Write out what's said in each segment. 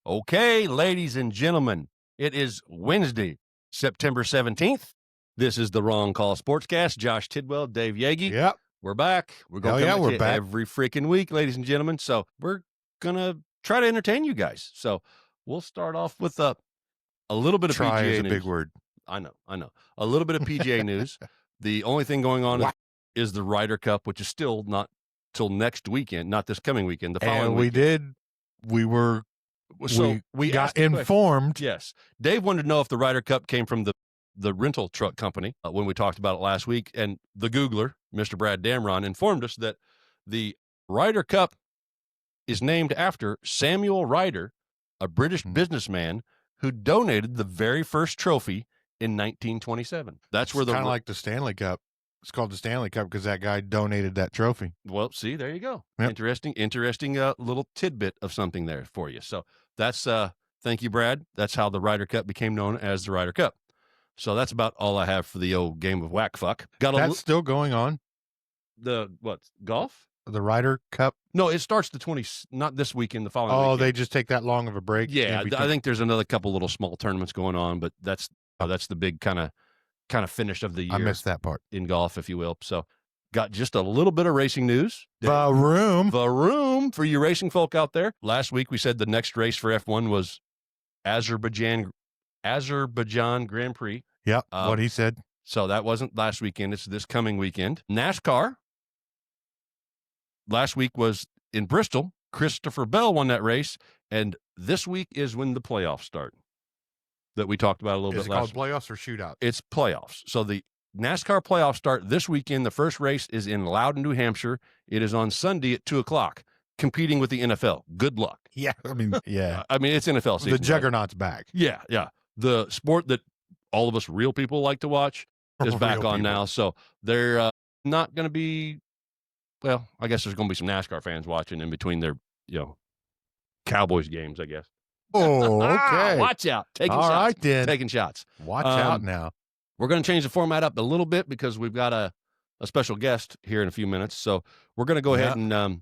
Okay, ladies and gentlemen, it is Wednesday, September 17th. This is the Wrong Call Sportscast. Josh Tidwell, Dave Yagi. Yep. We're back. We're going to come we're to you back. every freaking week, ladies and gentlemen. So we're going to try to entertain you guys. So we'll start off with a little bit of Try PGA is a news. big word. I know. A little bit of PGA news. The only thing going on is the Ryder Cup, which is still not till next weekend, not this coming weekend, the following weekend. We got informed. Yes. Dave wanted to know if the Ryder Cup came from the rental truck company when we talked about it last week. And the Googler, Mr. Brad Damron, informed us that the Ryder Cup is named after Samuel Ryder, a British businessman who donated the very first trophy in 1927. That's where kind of like the Stanley Cup. It's called the Stanley Cup because that guy donated that trophy. Well, see, there you go. Yep. Interesting little tidbit of something there for you. So that's thank you, Brad. That's how the Ryder Cup became known as the Ryder Cup. So that's about all I have for the old game of whack fuck. That's still going on. The golf? The Ryder Cup? No, it starts the 20th, not this weekend, the following weekend. Oh, they just take that long of a break? Yeah, I think there's another couple little small tournaments going on, but that's the big kind of finish of the year. I missed that part. In golf, if you will. So got just a little bit of racing news. The room for you racing folk out there. Last week we said the next race for F1 was Azerbaijan Grand Prix. Yep, what he said. So that wasn't last weekend. It's this coming weekend. NASCAR. Last week was in Bristol. Christopher Bell won that race. And this week is when the playoffs start that we talked about a little bit last week. Is it called playoffs or shootout? It's playoffs. So the NASCAR playoffs start this weekend. The first race is in Loudon, New Hampshire. It is on Sunday at 2:00, competing with the NFL. Good luck. Yeah. I mean, yeah. It's NFL season. The juggernaut's back. Yeah. The sport that all of us real people like to watch is back on now. So they're not going to be, well, I guess there's going to be some NASCAR fans watching in between their, Cowboys games, I guess. Oh, okay. Watch out. Taking all shots. All right, then. Taking shots. Watch out now. We're going to change the format up a little bit because we've got a special guest here in a few minutes. So we're going to go ahead and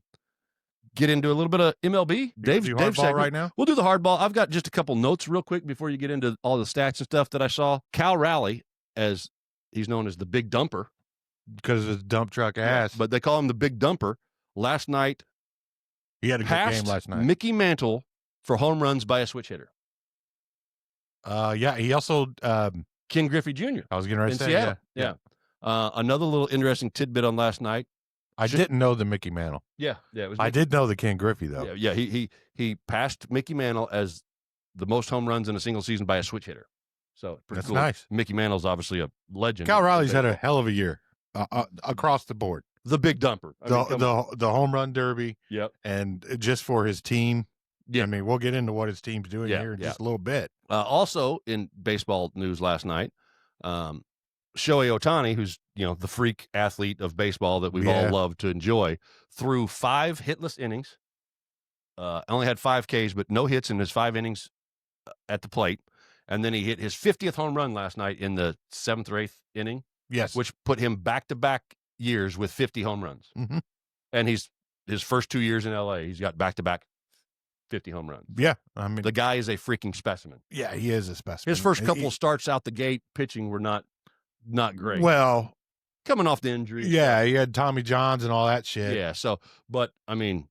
get into a little bit of MLB. Dave's segment right now. We'll do the hardball. I've got just a couple notes real quick before you get into all the stats and stuff that I saw. Cal Raleigh, as he's known as the Big Dumper. Because of his dump truck ass. But they call him the Big Dumper. Last night, he had a good game last night. Mickey Mantle for home runs by a switch hitter. He also Ken Griffey Jr. I was getting ready to say Seattle. Yeah. Another little interesting tidbit on last night. I didn't know the Mickey Mantle. Yeah. It was I did know the Ken Griffey though. Yeah. He passed Mickey Mantle as the most home runs in a single season by a switch hitter. So that's cool. Nice. Mickey Mantle's obviously a legend. Cal Riley's had a hell of a year across the board. The Big Dumper. The home run derby. Yep. And just for his team. Yeah. I mean, we'll get into what his team's doing here in just a little bit. Also in baseball news last night, Shohei Ohtani, who's, the freak athlete of baseball that we've all loved to enjoy, threw 5 hitless innings. Only had 5 Ks, but no hits in his 5 innings at the plate. And then he hit his 50th home run last night in the 7th or 8th inning. Yes. Which put him back-to-back years with 50 home runs. Mm-hmm. And his first 2 years in L.A., he's got back-to-back 50 home runs. Yeah. I mean, the guy is a freaking specimen. Yeah, he is a specimen. His first couple starts out the gate pitching were not great. Well, coming off the injury. Yeah, he had Tommy Johns and all that shit. Yeah, but I mean,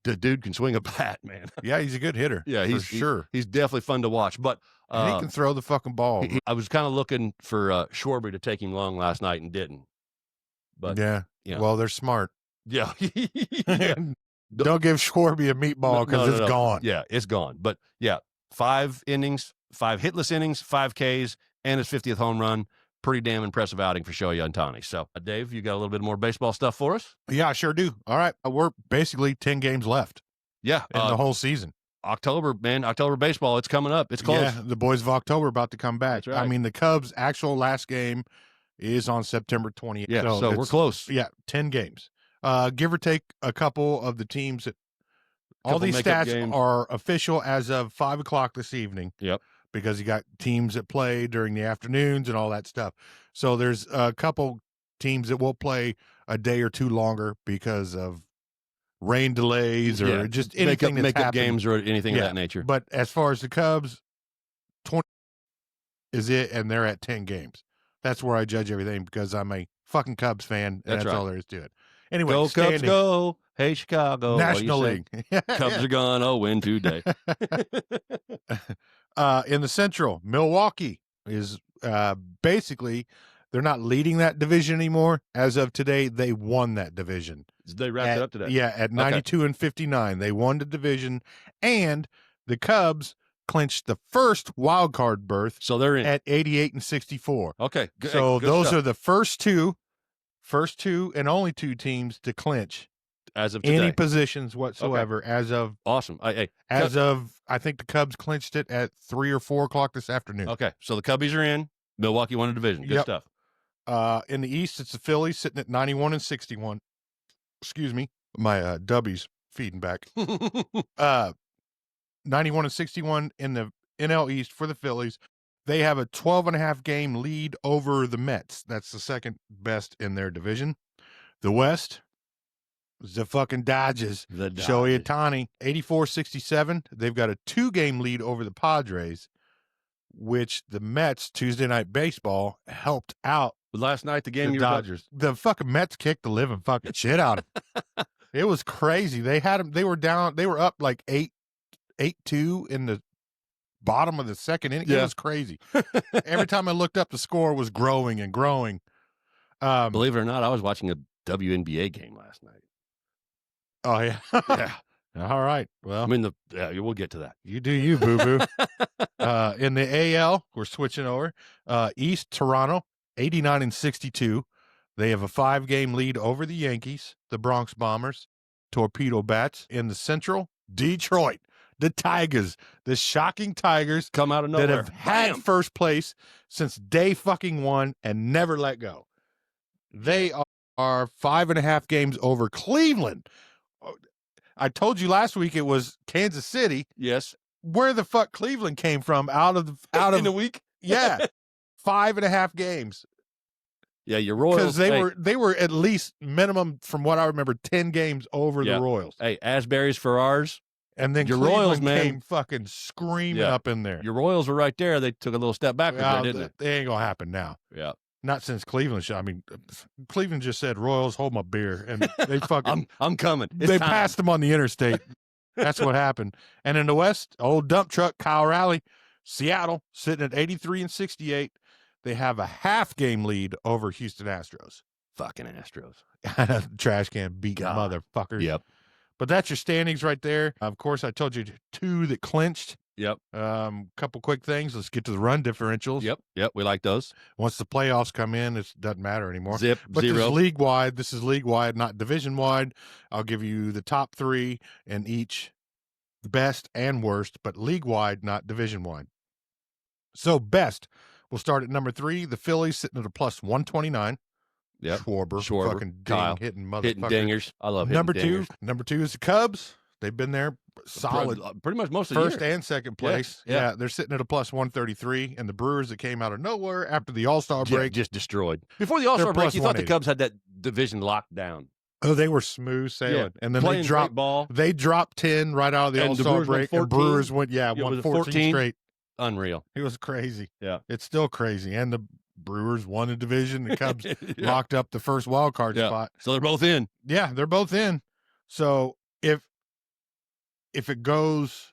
the dude can swing a bat, man. Yeah, he's a good hitter. Yeah, for sure. He's definitely fun to watch. But and he can throw the fucking ball. I was kind of looking for Schwarber to take him long last night and didn't. But well, they're smart. Yeah. Don't give Schwarber a meatball because it's gone. Yeah, it's gone. But 5 innings, 5 hitless innings, 5 Ks, and his 50th home run. Pretty damn impressive outing for Shohei Ohtani. So, Dave, you got a little bit more baseball stuff for us? Yeah, I sure do. All right. We're basically 10 games left. Yeah. In the whole season. October baseball, it's coming up. It's close. Yeah, the boys of October about to come back. That's right. I mean, the Cubs' actual last game is on September 20th. Yeah, so we're close. Yeah, 10 games. Give or take a couple of the teams that all these stats are official as of 5:00 this evening. Yep. Because you got teams that play during the afternoons and all that stuff. So there's a couple teams that will play a day or two longer because of rain delays or just anything make that's up games or anything of that nature. But as far as the Cubs, 20 is it, and they're at 10 games. That's where I judge everything because I'm a fucking Cubs fan, and that's all there is to it. Anyway, go Cubs, go! Hey Chicago, National League. Cubs are gonna win today. In the Central, Milwaukee is basically they're not leading that division anymore. As of today, they won that division. They wrapped it up today. Yeah, at 92-59, they won the division, and the Cubs clinched the first wild card berth. So they're in at 88-64. Okay, good. So good those stuff. are the first two and only two teams to clinch as of today. Any positions whatsoever as of awesome. I think the Cubs clinched it at 3 or 4 o'clock this afternoon. Okay, so the Cubbies are in. Milwaukee won a division. Good stuff. In the East, it's the Phillies sitting at 91-61. Excuse me, my W's feeding back. 91-61 in the NL East for the Phillies. They have a 12.5 game lead over the Mets. That's the second best in their division. The West, the fucking Dodgers. Shohei Ohtani, 84-67. They've got a 2-game lead over the Padres, which the Mets, Tuesday Night Baseball, helped out. Last night, the game the Dodgers. The fucking Mets kicked the living fucking shit out of them. It was crazy. They had them. They were down. They were up like 8-2 in the bottom of the second inning. It was crazy. Every time I looked up, the score was growing and growing. Believe it or not, I was watching a WNBA game last night. Oh yeah, yeah. All right. Well, I mean, we'll get to that. You do you, boo boo. In the AL, we're switching over. East, Toronto, 89-62. They have a 5-game lead over the Yankees, the Bronx Bombers, Torpedo Bats. In the Central, Detroit, the Tigers, the shocking Tigers, come out of nowhere, that have had first place since day fucking one and never let go. They are 5.5 games over Cleveland. I told you last week it was Kansas City. Yes. Where the fuck Cleveland came from out of in a week? Yeah. 5.5 games. Yeah, your Royals. Because they were at least minimum, from what I remember, 10 games over the Royals. Hey, Asbury's for ours. And then your Royals, came fucking screaming up in there. Your Royals were right there. They took a little step backwards there, didn't they? They ain't gonna happen now. Yeah. Not since Cleveland. I mean, Cleveland just said, "Royals, hold my beer," and they fucking. I'm coming. They passed them on the interstate. That's what happened. And in the West, old dump truck Kyle Raleigh, Seattle sitting at 83-68. They have a 1/2 game lead over Houston Astros. Fucking Astros. Trash can beating motherfuckers. Yep. But that's your standings right there. Of course, I told you 2 that clinched. Yep. Couple quick things. Let's get to the run differentials. Yep. We like those. Once the playoffs come in, it doesn't matter anymore. Zero. This is league wide. This is league wide, not division wide. I'll give you the top 3 in each, best and worst, but league wide, not division wide. So best, we'll start at number 3. The Phillies sitting at a plus 129. Yep. Schwarber, fucking Kyle, hitting motherfucker. Hitting dingers. I love hitting number dingers. Number 2 is the Cubs. They've been there solid pretty much most of the first and second place. Yeah, they're sitting at a plus 133, and the Brewers that came out of nowhere after the All-Star break just destroyed. Before the All-Star break, you thought the 180. Cubs had that division locked down. Oh, they were smooth sailing, and then Playing they dropped ball. They dropped 10 right out of the All-Star break. And Brewers went won 14 straight. Unreal. It was crazy. Yeah, it's still crazy, and the Brewers won the division. The Cubs locked up the first wild card spot. So they're both in. Yeah, they're both in. So if it goes,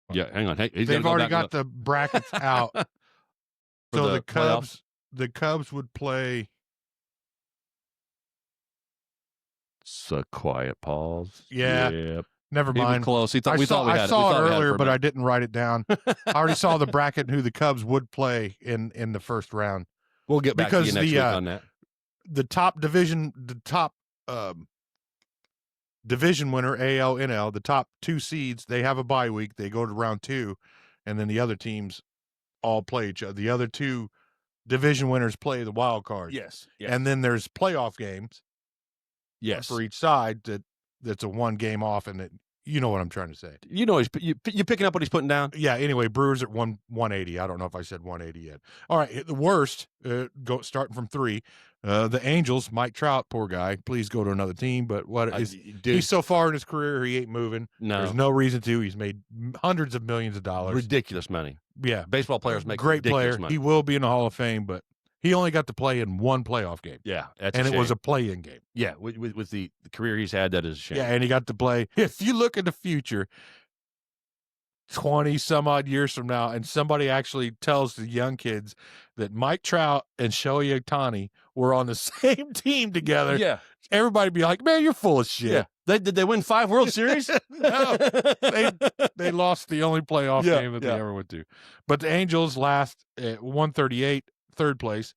hang on. Hey, they've already got the brackets out. So the Cubs, the Cubs would play. It's a quiet pause. Yeah. Yep. Never mind. Close. I saw it earlier, but I didn't write it down. I already saw the bracket and who the Cubs would play in the first round. We'll get back to you next week on that. The top division winner, AL, NL, the top 2 seeds, they have a bye week. They go to round 2, and then the other teams all play each other. The other 2 division winners play the wild card. Yes. And then there's playoff games. Yes. For each side that's a 1 game off, and You know what I'm trying to say. You know, you picking up what he's putting down. Yeah. Anyway, Brewers at 180. I don't know if I said 180 yet. All right. The worst. Starting from 3. The Angels. Mike Trout, poor guy. Please go to another team. But he's so far in his career, he ain't moving. No, there's no reason to. He's made hundreds of millions of dollars. Ridiculous money. Yeah, baseball players make great player. Money. He will be in the Hall of Fame, but he only got to play in one playoff game. Yeah, and it was a play-in game. Yeah, with the career he's had, that is a shame. Yeah, and he got to play. If you look in the future, 20 some odd years from now, and somebody actually tells the young kids that Mike Trout and Shohei Ohtani were on the same team together, yeah, everybody be like, "Man, you're full of shit." Yeah, did they win 5 World Series? No, they lost the only playoff game that they ever went to. But the Angels last at 138, third place.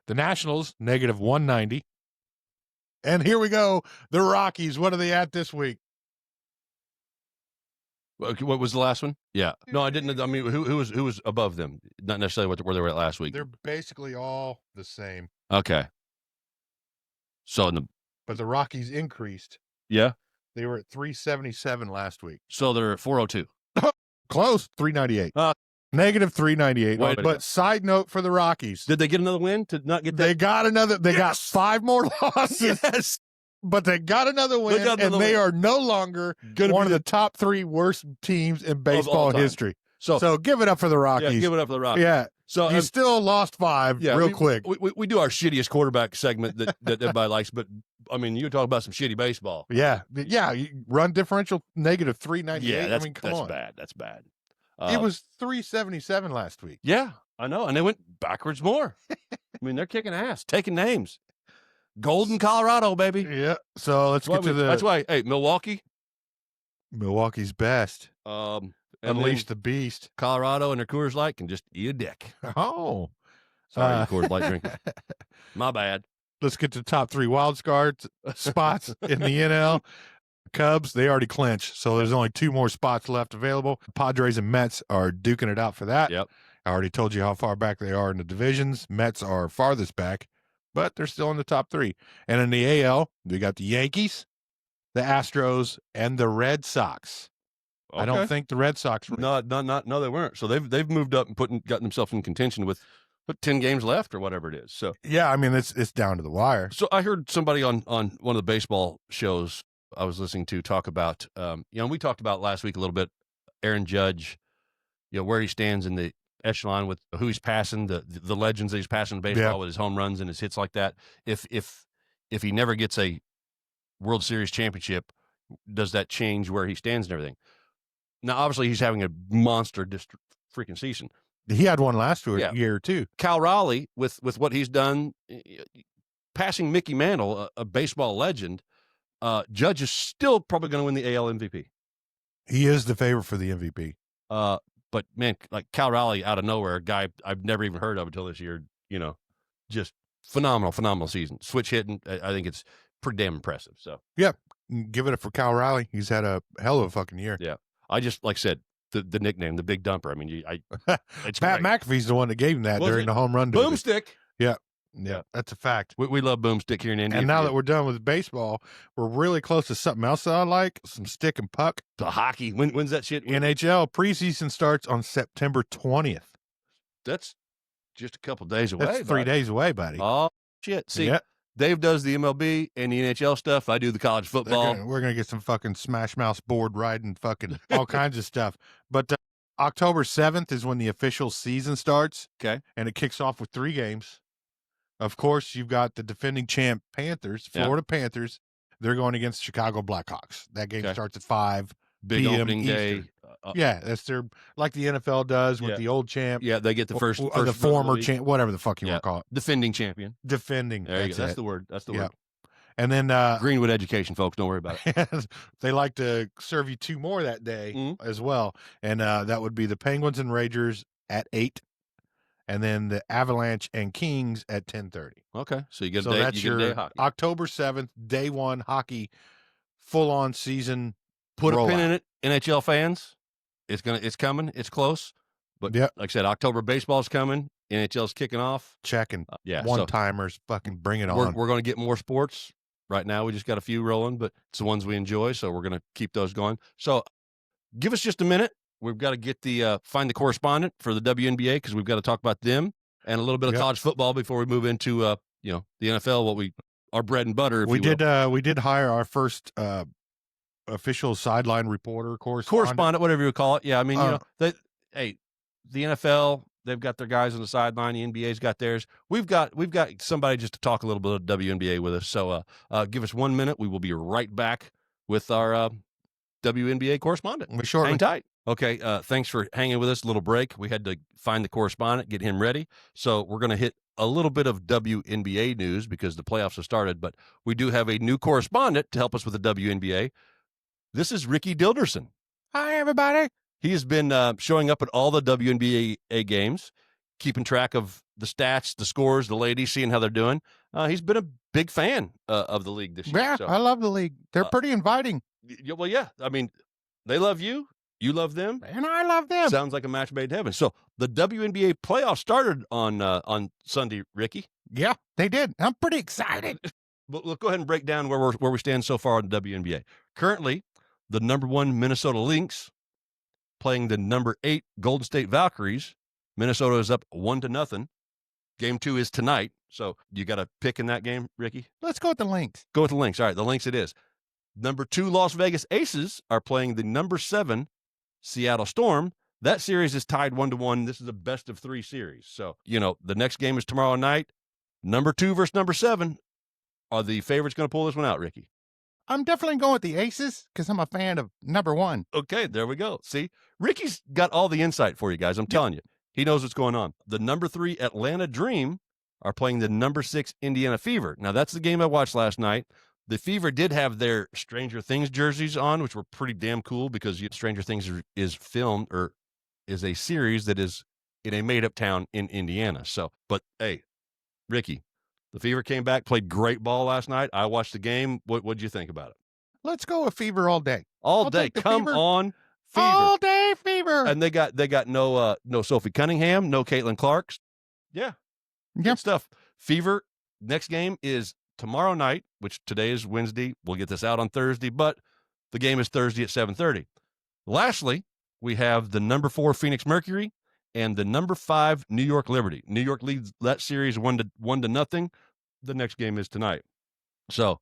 The Nationals negative 190. And here we go, the Rockies. What are they at this week? What was the last one? Yeah. No, I didn't. I mean, who was above them? Not necessarily where they were at last week. They're basically all the same. Okay. So but the Rockies increased. Yeah. They were at 377 last week. So they're at 402. Close, 398. Negative 398. But side note for the Rockies. Did they get another win to not get that? They got another. They got 5 more losses. Yes. But they got another win, and they are no longer one of the top 3 worst teams in baseball history. So give it up for the Rockies. Yeah, give it up for the Rockies. Yeah. So you still lost 5 quick. We do our shittiest quarterback segment that everybody likes, but I mean, you talk about some shitty baseball. Yeah. You run differential negative 398. Yeah, that's on. bad. That's bad. It was 377 last week. Yeah, I know. And they went backwards more. I mean, they're kicking ass, taking names. Golden Colorado, baby. Yeah. So let's get to the. That's why. Hey, Milwaukee's best. Unleash the beast. Colorado and their Coors Light can just eat a dick. Oh, sorry, Coors Light drinker. My bad. Let's get to the top 3 wild card spots in the NL. Cubs, they already clinched, so there's only 2 more spots left available. Padres and Mets are duking it out for that. Yep. I already told you how far back they are in the divisions. Mets are farthest back, but they're still in the top 3. And in the AL, we got the Yankees, the Astros, and the Red Sox. Okay. I don't think the Red Sox were. No, they weren't. So they've moved up and gotten themselves in contention with 10 games left or whatever it is. So yeah, I mean it's down to the wire. So I heard somebody on one of the baseball shows I was listening to talk about, we talked about last week a little bit, Aaron Judge, where he stands in the echelon with who he's passing, the legends that he's passing in baseball with his home runs and his hits like that. If he never gets a World Series championship, does that change where he stands and everything? Now, obviously, he's having a monster freaking season. He had one last year, too. Cal Raleigh, with what he's done, passing Mickey Mantle, a baseball legend, Judge is still probably going to win the AL MVP. He is the favorite for the MVP. But, man, like Cal Raleigh out of nowhere, a guy I've never even heard of until this year, just phenomenal season. Switch hitting, I think it's pretty damn impressive. So yeah, give it up for Cal Raleigh. He's had a hell of a fucking year. Yeah. I just, like I said, the nickname, the Big Dumper. I mean, it's Pat McAfee's the one that gave him that during the home run. Boomstick. Yeah, that's a fact. We love Boomstick here in India. And now that we're done with baseball, we're really close to something else that I like, some stick and puck. The hockey. When's that shit? NHL preseason starts on September 20th. That's just a couple days away. That's 3 days away, buddy. Oh, shit. See, Dave does the MLB and the NHL stuff. I do the college football. We're going to get some fucking Smash Mouse board riding, fucking all kinds of stuff. But October 7th is when the official season starts. Okay. And it kicks off with 3 games. Of course, you've got the defending champ Panthers, Florida Panthers. They're going against Chicago Blackhawks. That game starts at 5 Big p.m. opening Eastern. day. Yeah, that's their like the NFL does with the old champ. Yeah, they get the first the former champ, whatever the fuck you want to call it. Defending champion. Defending. There you go. That's the word. That's the word. And then Greenwood education, folks. Don't worry about it. They like to serve you 2 more that day as well. And that would be the Penguins and Rangers at 8. And then the Avalanche and Kings at 10:30. Okay, so you get that's your your day of hockey. October 7th, day 1 hockey, full-on season. Put a pin in it, NHL fans. It's coming. It's close. But like I said, October baseball's coming. NHL's kicking off. Checking. One-timers. Fucking bring it on. We're going to get more sports. Right now, we just got a few rolling, but it's the ones we enjoy, so we're going to keep those going. So give us just a minute. We've got to get the find the correspondent for the WNBA because we've got to talk about them and a little bit of college football before we move into the NFL, our bread and butter. We did hire our first official sideline reporter, correspondent, whatever you would call it. Yeah, I mean, the NFL, they've got their guys on the sideline. The NBA's got theirs. We've got somebody just to talk a little bit of WNBA with us. So give us 1 minute. We will be right back with our WNBA correspondent. Hang tight. Okay, thanks for hanging with us. A little break. We had to find the correspondent, get him ready. So we're going to hit a little bit of WNBA news because the playoffs have started, but we do have a new correspondent to help us with the WNBA. This is Rickey Dilderson. Hi, everybody. He has been showing up at all the WNBA games, keeping track of the stats, the scores, the ladies, seeing how they're doing. He's been a big fan of the league this year. Yeah, so. I love the league. They're pretty inviting. Well, yeah. I mean, they love you. You love them. And I love them. Sounds like a match made in heaven. So the WNBA playoffs started on Sunday, Rickey. Yeah, they did. I'm pretty excited. But let's go ahead and break down where we stand so far in the WNBA. Currently, the number 1 Minnesota Lynx playing the number 8 Golden State Valkyries. Minnesota is up 1-0. Game 2 is tonight. So you got a pick in that game, Rickey? Let's go with the Lynx. Go with the Lynx. All right, the Lynx it is. Number 2 Las Vegas Aces are playing the number 7 Seattle Storm. That series is tied 1-1. This is a best of 3 series. So, the next game is tomorrow night. Number 2 versus number 7. Are the favorites going to pull this one out, Rickey? I'm definitely going with the Aces because I'm a fan of number 1. Okay, there we go. See, Rickey's got all the insight for you guys. I'm telling you. He knows what's going on. The number 3 Atlanta Dream are playing the number 6 Indiana Fever. Now, that's the game I watched last night. The Fever did have their Stranger Things jerseys on, which were pretty damn cool because Stranger Things is filmed or is a series that is in a made-up town in Indiana. So, but hey, Rickey, the Fever came back, played great ball last night. I watched the game. What'd you think about it? Let's go with Fever all day. All day. Come on, Fever. All day, Fever. And they got no Sophie Cunningham, no Caitlin Clark. Yeah. Good stuff. Fever, next game is tomorrow night, which today is Wednesday. We'll get this out on Thursday, but the game is Thursday at 7:30. Lastly, we have the number 4 Phoenix Mercury and the number 5 New York Liberty. New York leads that series 1-0. The next game is tonight. So,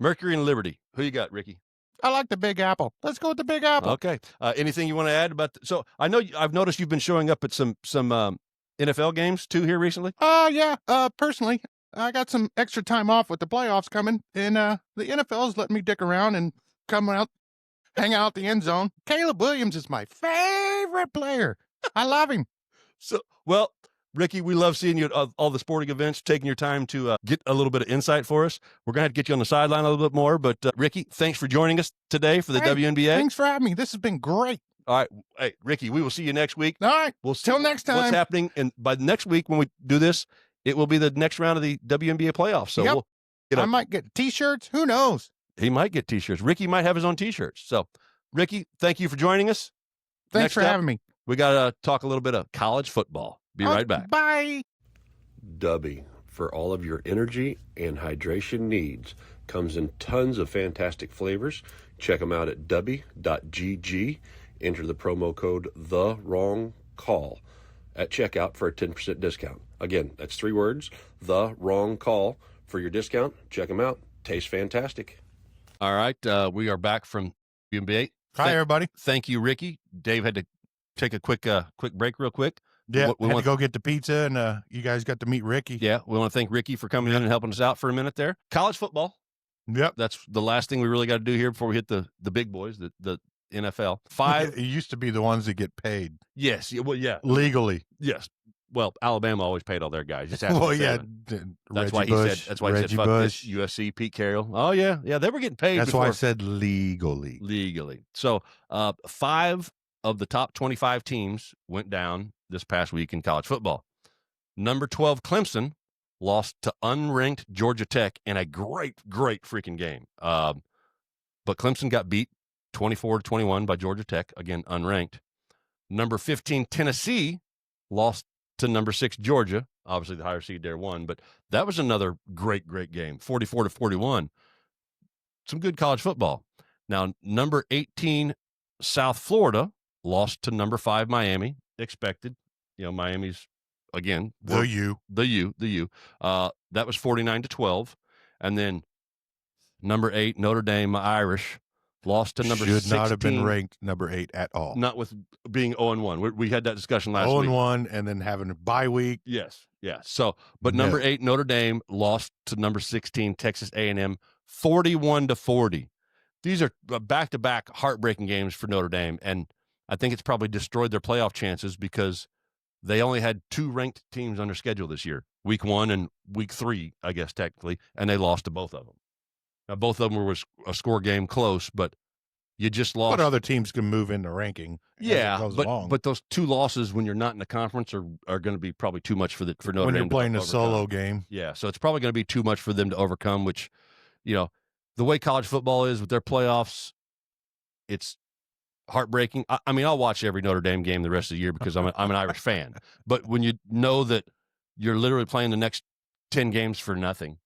Mercury and Liberty. Who you got, Rickey? I like the Big Apple. Let's go with the Big Apple. Okay. Anything you want to add about? So I know I've noticed you've been showing up at some NFL games too here recently. Yeah. Personally, I got some extra time off with the playoffs coming, and the NFL's letting me dick around and come out, hang out the end zone. Caleb Williams is my favorite player. I love him. So, well, Rickey, we love seeing you at all the sporting events, taking your time to get a little bit of insight for us. We're going to have to get you on the sideline a little bit more, but Rickey, thanks for joining us today for the WNBA. Thanks for having me. This has been great. All right. Hey, Rickey, we will see you next week. All right. We'll see. Till next time. What's happening. And by next week, when we do this, it will be the next round of the WNBA playoffs. So I might get T-shirts. Who knows? He might get T-shirts. Rickey might have his own T-shirts. So, Rickey, thank you for joining us. Thanks for having me. We got to talk a little bit of college football. Be right back. Bye. Dubby, for all of your energy and hydration needs. Comes in tons of fantastic flavors. Check them out at dubby.gg. Enter the promo code THEWRONGCALL at checkout for a 10% discount. Again, that's 3 words, The Wrong Call, for your discount. Check them out. Tastes fantastic. All right. We are back from WNBA. Hi, everybody. Thank you, Rickey. Dave had to take a quick break real quick. Yeah, we had to go get the pizza, and you guys got to meet Rickey. Yeah, we want to thank Rickey for coming in and helping us out for a minute there. College football. Yep. That's the last thing we really got to do here before we hit the big boys, the NFL. 5. It used to be the ones that get paid. Yes. Well, yeah. Legally. Yes. Well, Alabama always paid all their guys. Just well, yeah. That's why he said. That's why he said, "Fuck this." USC, Pete Carroll. Oh yeah, they were getting paid. That's why I said legally. Legally. So, 5 of the top 25 teams went down this past week in college football. Number 12 Clemson lost to unranked Georgia Tech in a great freaking game. But Clemson got beat 24-21 by Georgia Tech, again unranked. Number 15 Tennessee lost to number 6 Georgia. Obviously the higher seed there won, but that was another great game, 44-41. some good college football. Now, number 18 South Florida lost to number 5 Miami. Expected. Miami's again the U. That was 49-12, and then number 8 Notre Dame Irish lost to number 16. Should not have been ranked number 8 at all. Not with being 0-1. We had that discussion last week. 0-1 and then having a bye week. Yes. So, but number 8 Notre Dame lost to number 16 Texas A&M 41-40. These are back-to-back heartbreaking games for Notre Dame, and I think it's probably destroyed their playoff chances because they only had 2 ranked teams on their schedule this year, week 1 and week 3, I guess, technically, and they lost to both of them. Now, both of them were a score game close, but you just lost. But other teams can move in the ranking. But those 2 losses when you're not in the conference are going to be probably too much for Notre Dame. When you're playing a solo game. Yeah, so it's probably going to be too much for them to overcome, which, the way college football is with their playoffs, it's heartbreaking. I mean, I'll watch every Notre Dame game the rest of the year because I'm an Irish fan. But when you know that you're literally playing the next 10 games for nothing,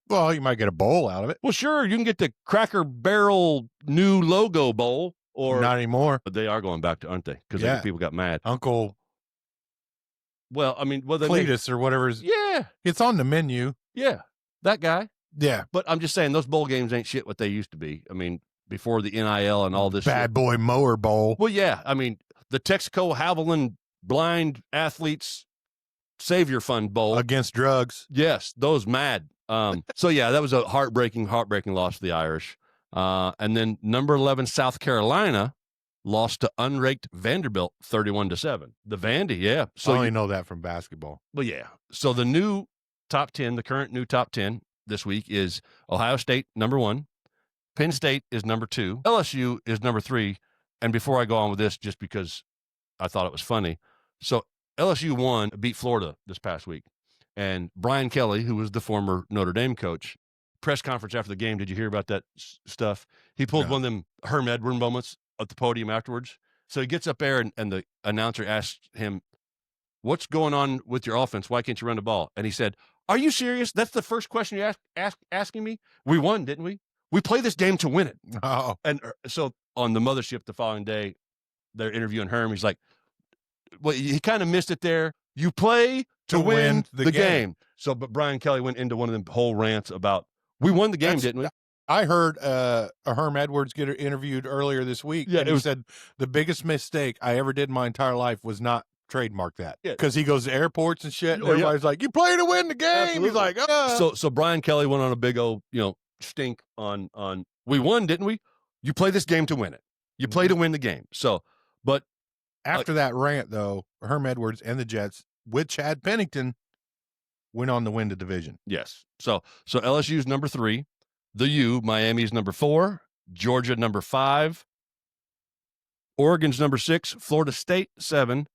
Well, you might get a bowl out of it. Well, sure, you can get the Cracker Barrel new logo bowl. Or not anymore. But they are going back to, aren't they? Because people got mad. Uncle. Well, I mean, Cletus or whatever. It's on the menu. Yeah, that guy. Yeah. But I'm just saying, those bowl games ain't shit what they used to be. I mean, before the NIL and all this Bad Boy Mower Bowl. Well, yeah. I mean, the Texaco Haviland Blind Athletes Savior Fund Bowl. Against drugs. Yes, those mad. So, yeah, that was a heartbreaking loss to the Irish. And then number 11, South Carolina, lost to unranked Vanderbilt 31-7. The Vandy, yeah. So I only know that from basketball. Well, yeah. So the new top 10, the current new top 10 this week is Ohio State, number 1. Penn State is number 2. LSU is number 3. And before I go on with this, just because I thought it was funny. So LSU beat Florida this past week. And Brian Kelly, who was the former Notre Dame coach, press conference after the game, did you hear about that stuff? He pulled one of them Herm Edwards moments at the podium afterwards. So he gets up there and the announcer asks him, "What's going on with your offense? Why can't you run the ball?" And he said, "Are you serious? That's the first question you're asking me? We won, didn't we? We play this game to win it." Oh. And so on the mothership the following day, they're interviewing Herm. He's like, well, he kind of missed it there. You play to win the game. So, but Brian Kelly went into one of them whole rants about, we won the game, didn't we? I heard a Herm Edwards get interviewed earlier this week. Yeah, and he said the biggest mistake I ever did in my entire life was not trademark that. Because he goes to airports and shit, and everybody's like, "You play to win the game." Absolutely. He's like, "Oh." So Brian Kelly went on a big old, stink on we won, didn't we? You play this game to win it. You play to win the game. So, but after that rant, though, Herm Edwards and the Jets with Chad Pennington went on to win the division. Yes. So LSU's number 3, the U, Miami's number 4, Georgia number 5, Oregon's number 6, Florida State 7,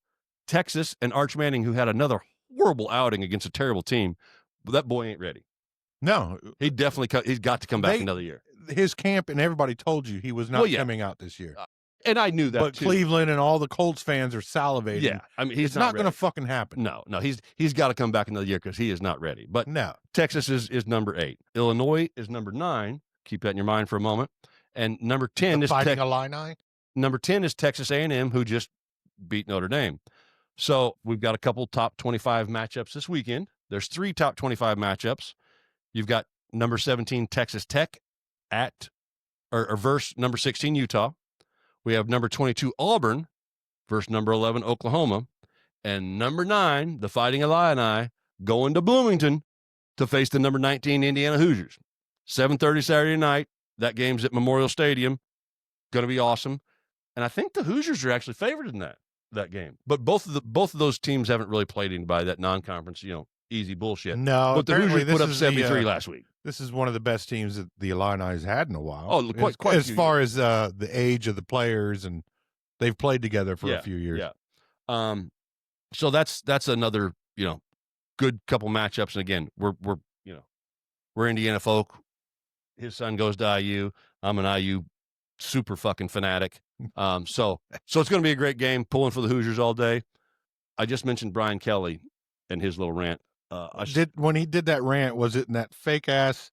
Texas and Arch Manning, who had another horrible outing against a terrible team. But that boy ain't ready. No, he's got to come back another year. His camp and everybody told you he was not coming out this year. And I knew that, but too. Cleveland and all the Colts fans are salivating. Yeah, I mean, it's not going to fucking happen. No, he's got to come back another year because he is not ready. But no, Texas is number 8. Illinois is number 9. Keep that in your mind for a moment. And number 10 is Fighting Illini. Number 10 is Texas A&M, who just beat Notre Dame. So we've got a couple top 25 matchups this weekend. There's 3 top 25 matchups. You've got number 17 Texas Tech versus number 16 Utah. We have number 22 Auburn versus number 11 Oklahoma, and number 9 the Fighting Illini going to Bloomington to face the number 19 Indiana Hoosiers. 7:30 Saturday night. That game's at Memorial Stadium. Going to be awesome. And I think the Hoosiers are actually favored in that game. But both of those teams haven't really played anybody that non-conference, easy bullshit. No, but the Hoosiers put up 73 last week. This is one of the best teams that the Illini's had in a while. Oh, quite as far as the age of the players, and they've played together for a few years. Yeah. So that's another good couple matchups. And again, we're Indiana folk. His son goes to IU. I'm an IU super fucking fanatic. So it's going to be a great game. Pulling for the Hoosiers all day. I just mentioned Brian Kelly and his little rant. When he did that rant, was it in that fake ass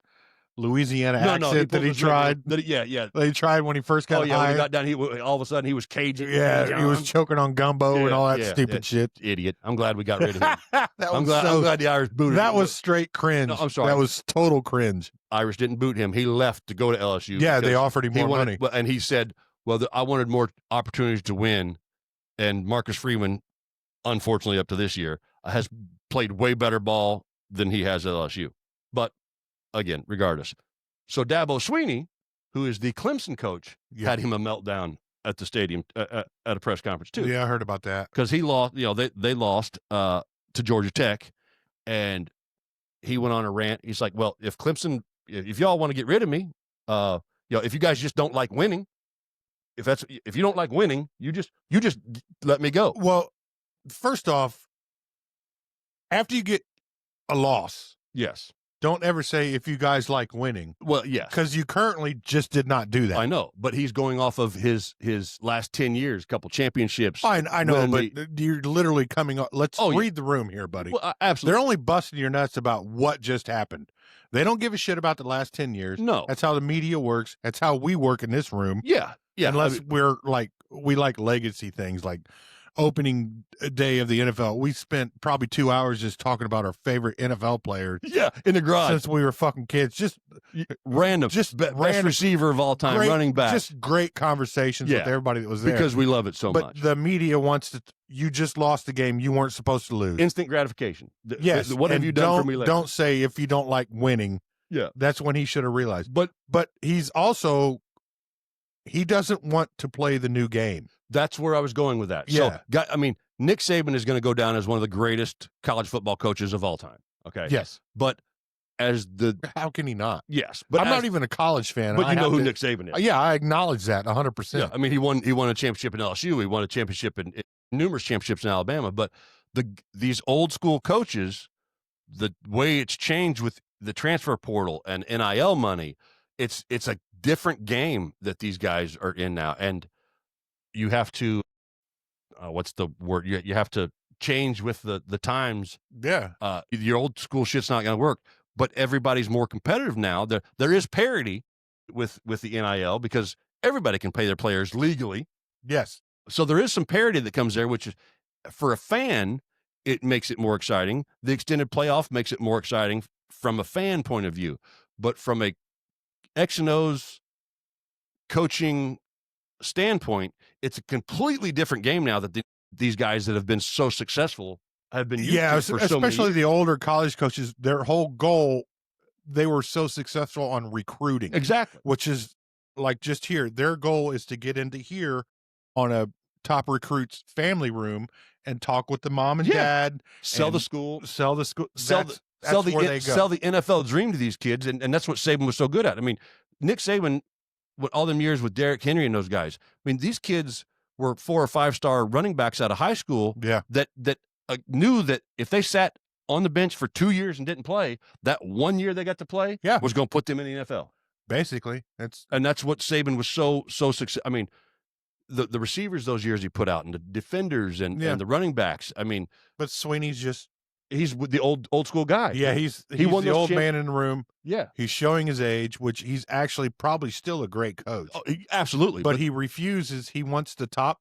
Louisiana No, accent that he tried. Yeah. That he tried when he first got When he hired. got down, all of a sudden he was Cajun. Yeah, he was choking on gumbo and all that stupid shit. Idiot. I'm glad we got rid of him. I'm glad the Irish booted him. That was straight cringe. No, I'm sorry. That was total cringe. Irish didn't boot him. He left to go to LSU. Yeah, they offered him more money. And he said, well, I wanted more opportunities to win. And Marcus Freeman, unfortunately, up to this year, has played way better ball than he has at LSU. But again, regardless. So Dabo Swinney, who is the Clemson coach, had him a meltdown at the stadium at a press conference too. Yeah, I heard about that. Because he lost, they lost to Georgia Tech, and he went on a rant. He's like, well, if Clemson, if y'all want to get rid of me, if you guys just don't like winning, if you don't like winning, you just let me go. Well, first off, after you get a loss, yes, don't ever say if you guys like winning. Well, yes, because you currently just did not do that. I know, but he's going off of his last 10 years, couple championships. I know, but you're literally coming up. Let's read the room here, buddy. Well, absolutely. They're only busting your nuts about what just happened. They don't give a shit about the last 10 years. No. That's how the media works. That's how we work in this room. Yeah. Unless we like legacy things like opening day of the NFL. We spent probably 2 hours just talking about our favorite NFL players. Yeah, in the garage. Since we were fucking kids. Just random. Just best receiver of all time, running back. Just great conversations with everybody that was there. Because we love it so much. But the media wants to, you just lost the game you weren't supposed to lose. Instant gratification. Yes. What have you done for me lately? Don't say if you don't like winning. Yeah. That's when he should have realized. But he's also, he doesn't want to play the new game. That's where I was going with that. Yeah. So, Nick Saban is going to go down as one of the greatest college football coaches of all time. Okay. Yes. But how can he not? Yes. But I'm not even a college fan. But you know who Nick Saban is. Yeah, I acknowledge that 100%. Yeah. He won a championship in LSU. He won a championship in numerous championships in Alabama. But these old school coaches, the way it's changed with the transfer portal and NIL money, it's a different game that these guys are in now. And you have to, what's the word? You have to change with the times. Yeah. Your old school shit's not going to work, but everybody's more competitive now. There is parity with the NIL because everybody can pay their players legally. Yes. So there is some parity that comes there, which is, for a fan, it makes it more exciting. The extended playoff makes it more exciting from a fan point of view, but from a X and O's coaching standpoint, it's a completely different game now that these guys that have been so successful have been used to for so many especially years. The older college coaches, their whole goal, they were so successful on recruiting. Exactly. Which is like just here. Their goal is to get into here on a top recruit's family room and talk with the mom and dad. Sell the school. Sell the school. Sell the NFL dream to these kids, and that's what Saban was so good at. Nick Saban, with all them years with Derrick Henry and those guys, these kids were 4 or 5 star running backs out of high school. Yeah. That knew that if they sat on the bench for 2 years and didn't play, that 1 year they got to play was going to put them in the NFL. Basically, that's what Saban was so successful. The receivers those years he put out, and the defenders and the running backs. But Swinney's he's the old school guy. Yeah, he won the old man in the room. Yeah, he's showing his age, which he's actually probably still a great coach. Oh, absolutely, but he refuses. He wants the top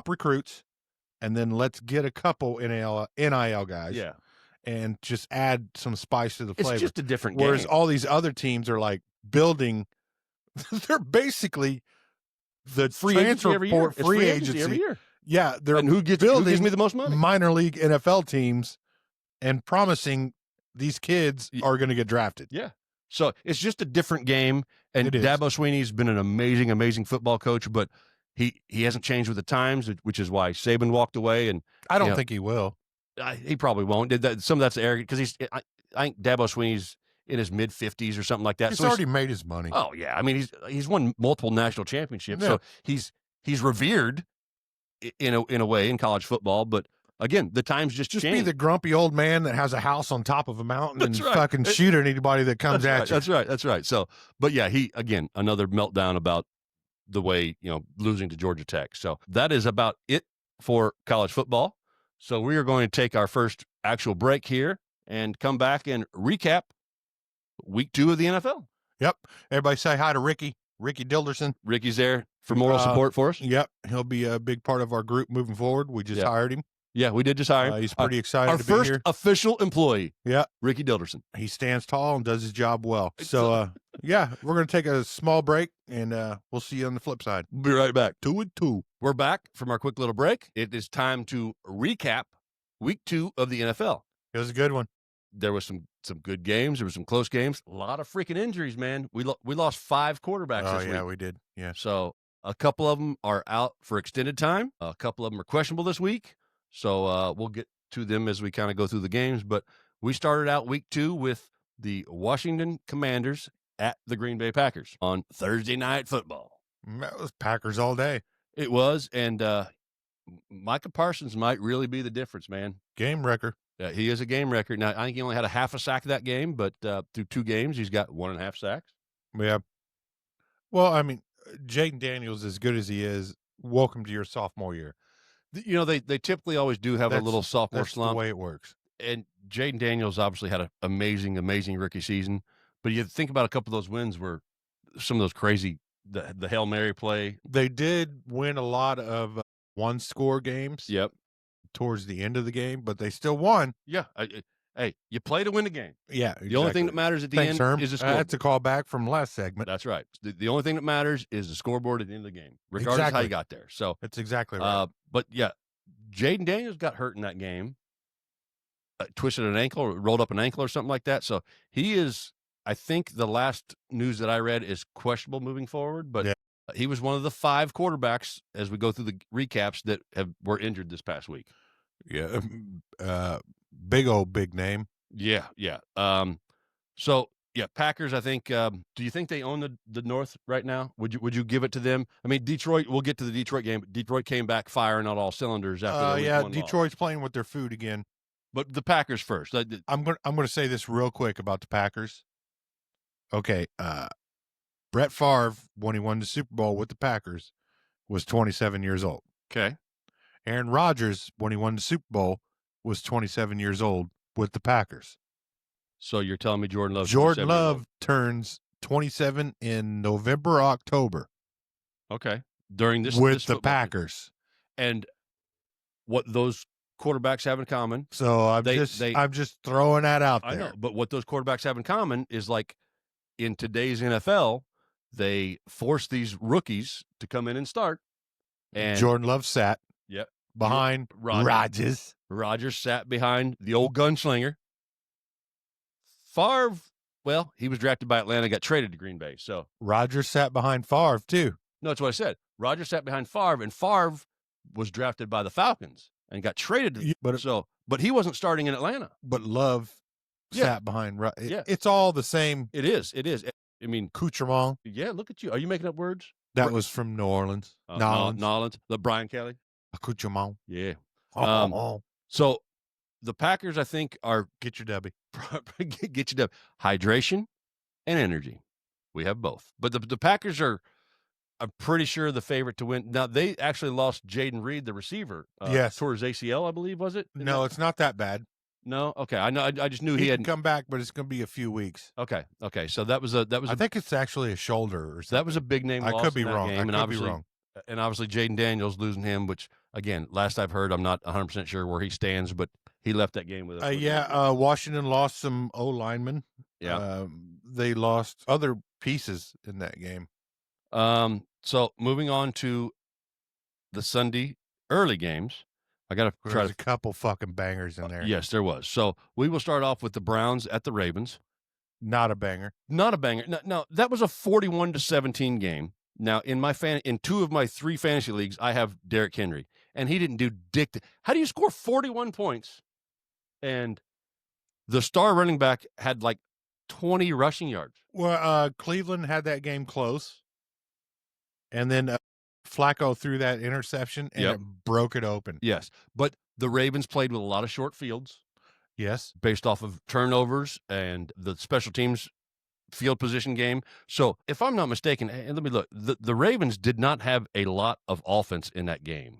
recruits, and then let's get a couple NIL guys. Yeah, and just add some spice to the flavor. It's just a different game. Whereas all these other teams are like building. They're basically the free transfer agency free agency every year. Yeah, they're and who gives me the most money? Minor league NFL teams, and promising these kids are going to get drafted. Yeah, so it's just a different game. And Dabo Swinney's been an amazing football coach, but he hasn't changed with the times, which is why Saban walked away. And I don't think he will. He probably won't. Some of that's arrogant because I think Dabo Swinney's in his mid-50s or something like that. He's already made his money. Oh yeah, he's won multiple national championships, so he's revered in a way in college football. But again, the times just changed. Be the grumpy old man that has a house on top of a mountain and fucking shoot at anybody that comes at you. That's right. So, but yeah, another meltdown about the way losing to Georgia Tech. So that is about it for college football. So we are going to take our first actual break here and come back and recap week 2 of the NFL. Yep. Everybody say hi to Rickey Dilderson. Rickey's there for moral support for us. Yep. He'll be a big part of our group moving forward. We just hired him. Yeah, we did just hire him. He's pretty excited our to be here. Our first official employee. Yeah. Rickey Dilderson. He stands tall and does his job well. So, yeah, we're going to take a small break, and we'll see you on the flip side. We'll be right back. 2 and 2. We're back from our quick little break. It is time to recap week 2 of the NFL. It was a good one. There was some good games. There were some close games. A lot of freaking injuries, man. We lost 5 quarterbacks this week. Oh, yeah, we did. Yeah. So a couple of them are out for extended time. A couple of them are questionable this week. So we'll get to them as we kind of go through the games. But we started out week 2 with the Washington Commanders at the Green Bay Packers on Thursday Night Football. That was Packers all day. It was, and Micah Parsons might really be the difference, man. Game wrecker. Yeah, he is a game record. Now, I think he only had a half a sack that game, but through 2 games, he's got 1.5 sacks. Yeah. Well, I mean, Jaden Daniels, as good as he is, welcome to your sophomore year. You know, they typically always do have a little sophomore slump. That's the way it works. And Jaden Daniels obviously had an amazing rookie season. But you think about a couple of those wins were some of those crazy, the Hail Mary play. They did win a lot of one-score games. Yep. Towards the end of the game, but they still won. Yeah. Hey, you play to win the game. Yeah, exactly. The only thing that matters at the end is the scoreboard. That's a call back from last segment. That's right. The only thing that matters is the scoreboard at the end of the game, regardless of how you got there. So that's exactly right. But yeah, Jaden Daniels got hurt in that game, twisted an ankle, or rolled up an ankle or something like that. So he is, I think the last news that I read is questionable moving forward, but he was one of the 5 quarterbacks as we go through the recaps that were injured this past week. Yeah. Big name. Yeah. So yeah, Packers, I think, do you think they own the North right now? Would you give it to them? I mean, Detroit, we'll get to the Detroit game, but Detroit came back firing on all cylinders after the week 1 Detroit's loss. playing with their food again. But the Packers first. I'm going to say this real quick about the Packers. Okay, Brett Favre, when he won the Super Bowl with the Packers, was 27 years old. Okay. Aaron Rodgers, when he won the Super Bowl, was 27 years old with the Packers. So you're telling me Jordan Love turns 27 in November or October. Okay. During this with the Packers. And what those quarterbacks have in common. So I'm just throwing that out there. I know, but what those quarterbacks have in common is, like, in today's NFL, they force these rookies to come in and start. And Jordan Love sat behind Rodgers. Rodgers sat behind the old gunslinger. Favre, well, he was drafted by Atlanta, got traded to Green Bay. So Rodgers sat behind Favre too. No, that's what I said. Rodgers sat behind Favre, and Favre was drafted by the Falcons and got traded. But he wasn't starting in Atlanta. But Love sat behind. It's all the same. It is. I mean, accoutrement. Yeah, look at you. Are you making up words? That was from New Orleans. Nolans. The Brian Kelly. Accoutrement. Yeah. So the Packers, I think, are get your W. Get your W. Hydration and energy. We have both. But the Packers are, I'm pretty sure, the favorite to win. Now, they actually lost Jaden Reed, the receiver. Yes. Toward his ACL, I believe, was it? No, it's not that bad. No? Okay. I know. I just knew he had come back, but it's going to be a few weeks. Okay. So that was I think it's actually a shoulder or something. That was a big name loss. I could be in that wrong. Game, I could be wrong. And obviously Jaden Daniels losing him, which, again, last I've heard, I'm not 100% sure where he stands, but he left that game with us. Washington lost some O linemen. Yeah. They lost other pieces in that game. So moving on to the Sunday early games, I got to try a couple fucking bangers in there. Yes, there was. So we will start off with the Browns at the Ravens. Not a banger. Not a banger. No, that was a 41-17 game. Now, in 2 of my 3 fantasy leagues, I have Derrick Henry, and he didn't do dick. How do you score 41 points? And the star running back had like 20 rushing yards. Well, Cleveland had that game close, and then Flacco threw that interception, and it broke it open. Yes, but the Ravens played with a lot of short fields. Yes, based off of turnovers and the special teams field position game. So if I'm not mistaken, and let me look, the Ravens did not have a lot of offense in that game.